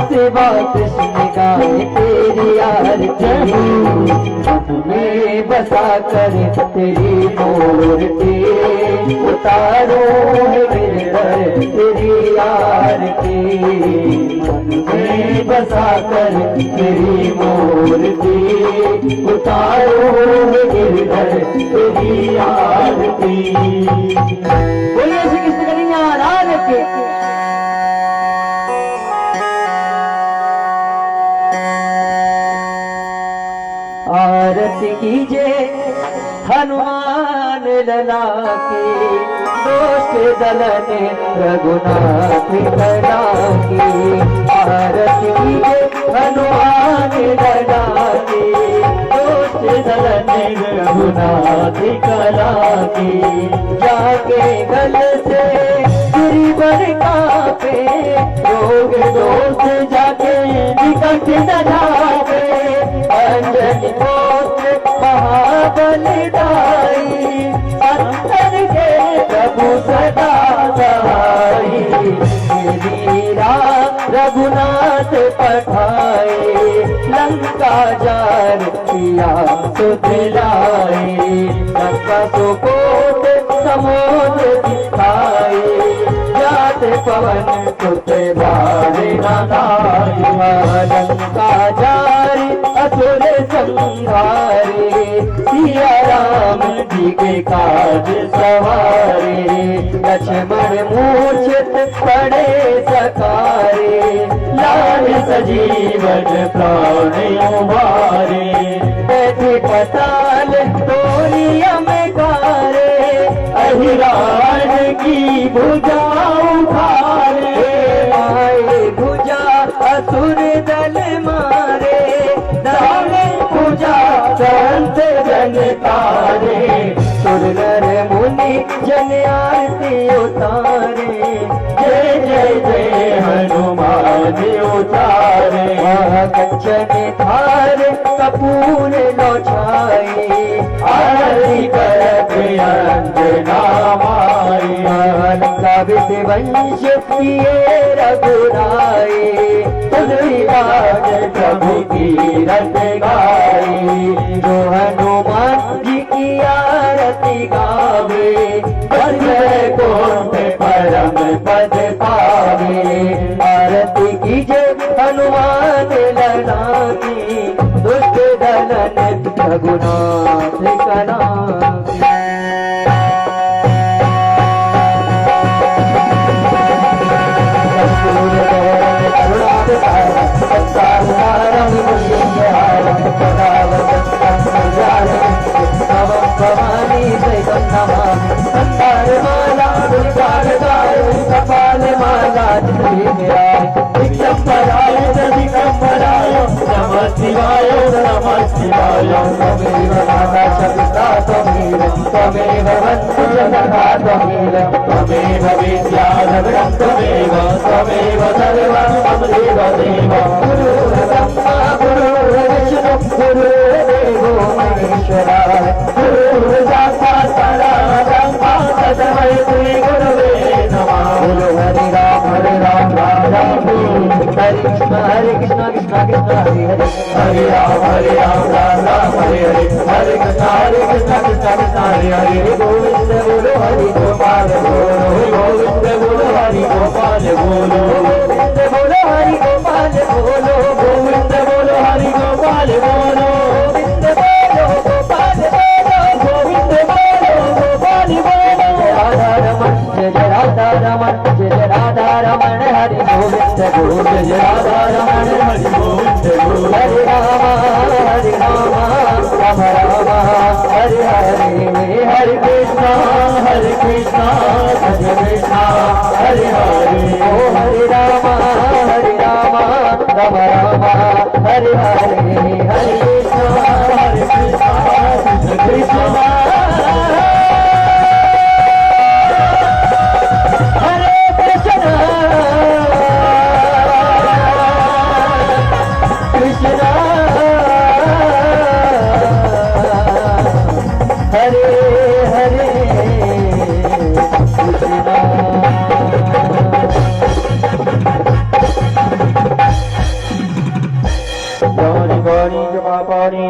सेवा कृष्ण गाए तेरी आरती, में बसा कर तेरी मूर्ति, उतारो गिरधर तेरी आरती, मन में बसा कर तेरी मूर्ति, उतारो गिरधर तेरी आरती। बोलिए श्री कृष्ण कन्हैया लाल की। आरती कीजिए हनुमान लला की, दोस्त दलन रघुनाथ लला की। आरती कीजिए हनुमान लला की, दोस्त दलन रघुनाथ लला की। जाके गल से गिरी बर कापे, रोग दोस्त जाके निकट न जावे। अंजनी पुत्र महाबलदाई, अंतर के प्रभु सदा सहाई। वीरा रघुनाथ पठाए, लंका जार किया सुधिलाए। लंका सुकोट समोद दिखाए, जात पवन कुत बारे नादाई। लंका जारी असुर संहारे, सिया राम जी के काज सवारे। लक्ष्मण मूर्छित पड़े सकारे, लाल सजीवन प्राण उबारे। बैठे पताल तोरिया में कारे, अहिराण की भुजा उखारे। आए भुजा असुर दल मारे, दाने पूजा संत जन तारे। सुर नर मुनि जन आरती उतारे, जय जय जय हनुमान उतारे। कंचन थार कपूर लौछाए, आरती करत अंजना माई। लंका विध्वंस किए रघुराए, तुलसीदास प्रभु की रत गाई। जो हनुमान जी की आरती गावे, बंदे कोट परम पद पावे। आरती कीजिए हनुमान लला की, दुष्ट दलन रघुनाथ कला। संतार माला कपाल माला दिगंबराय दिगंबराय, नमः शिवाय नमः शिवाय। त्वमेव माता सविता त्वमेव, त्वमेव बन्धु जनता त्वमेव, त्वमेव विद्या द्रविणं त्वमेव, त्वमेव सर्वं मम देव देव। गुरुर्ब्रह्मा गुरुर्विष्णु गुरुर्देवो महेश्वरः, गुरुर्साक्षात् परब्रह्म तस्मै श्री गुरवे नमः। बोलो हरे राम राम राम हरे कृष्ण कृष्ण कृष्ण हरे हरे, हरे राम राम हरे हरे, हरे कृष्ण कृष्ण कृष्ण हरे हरे। गोविंद बोलो हरि गोपाल बोलो, गोविंद बोलो हरि गोपाल बोलो, गोविंद बोलो हरि गोपाल बोलो, गोविंद बोलो हरि गोपाल बोलो, गोविंद बोलो गोपाल बोलो, गोविंद बोलो गोपाल बोलो। राधा रमण जय राधा रमण जय राधा रमण हरि गोविंद बोल, जय राधा रमण हरि गोविंद बोल। हरे राम राम राम हरे हरे, हरे कृष्णा कृष्ण कृष्ण हरे हरे। ओ हरे राम राम राम हरे हरे, हरे कृष्ण कृष्ण कृष्ण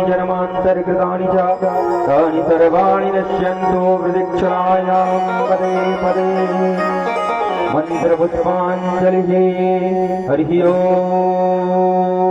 जन्मांतर कृतानि च तानि सर्वाणि नश्यन्तु
वृक्षायां पदे पदे मन्त्रपुष्पाञ्जलिः हरिः ओम्।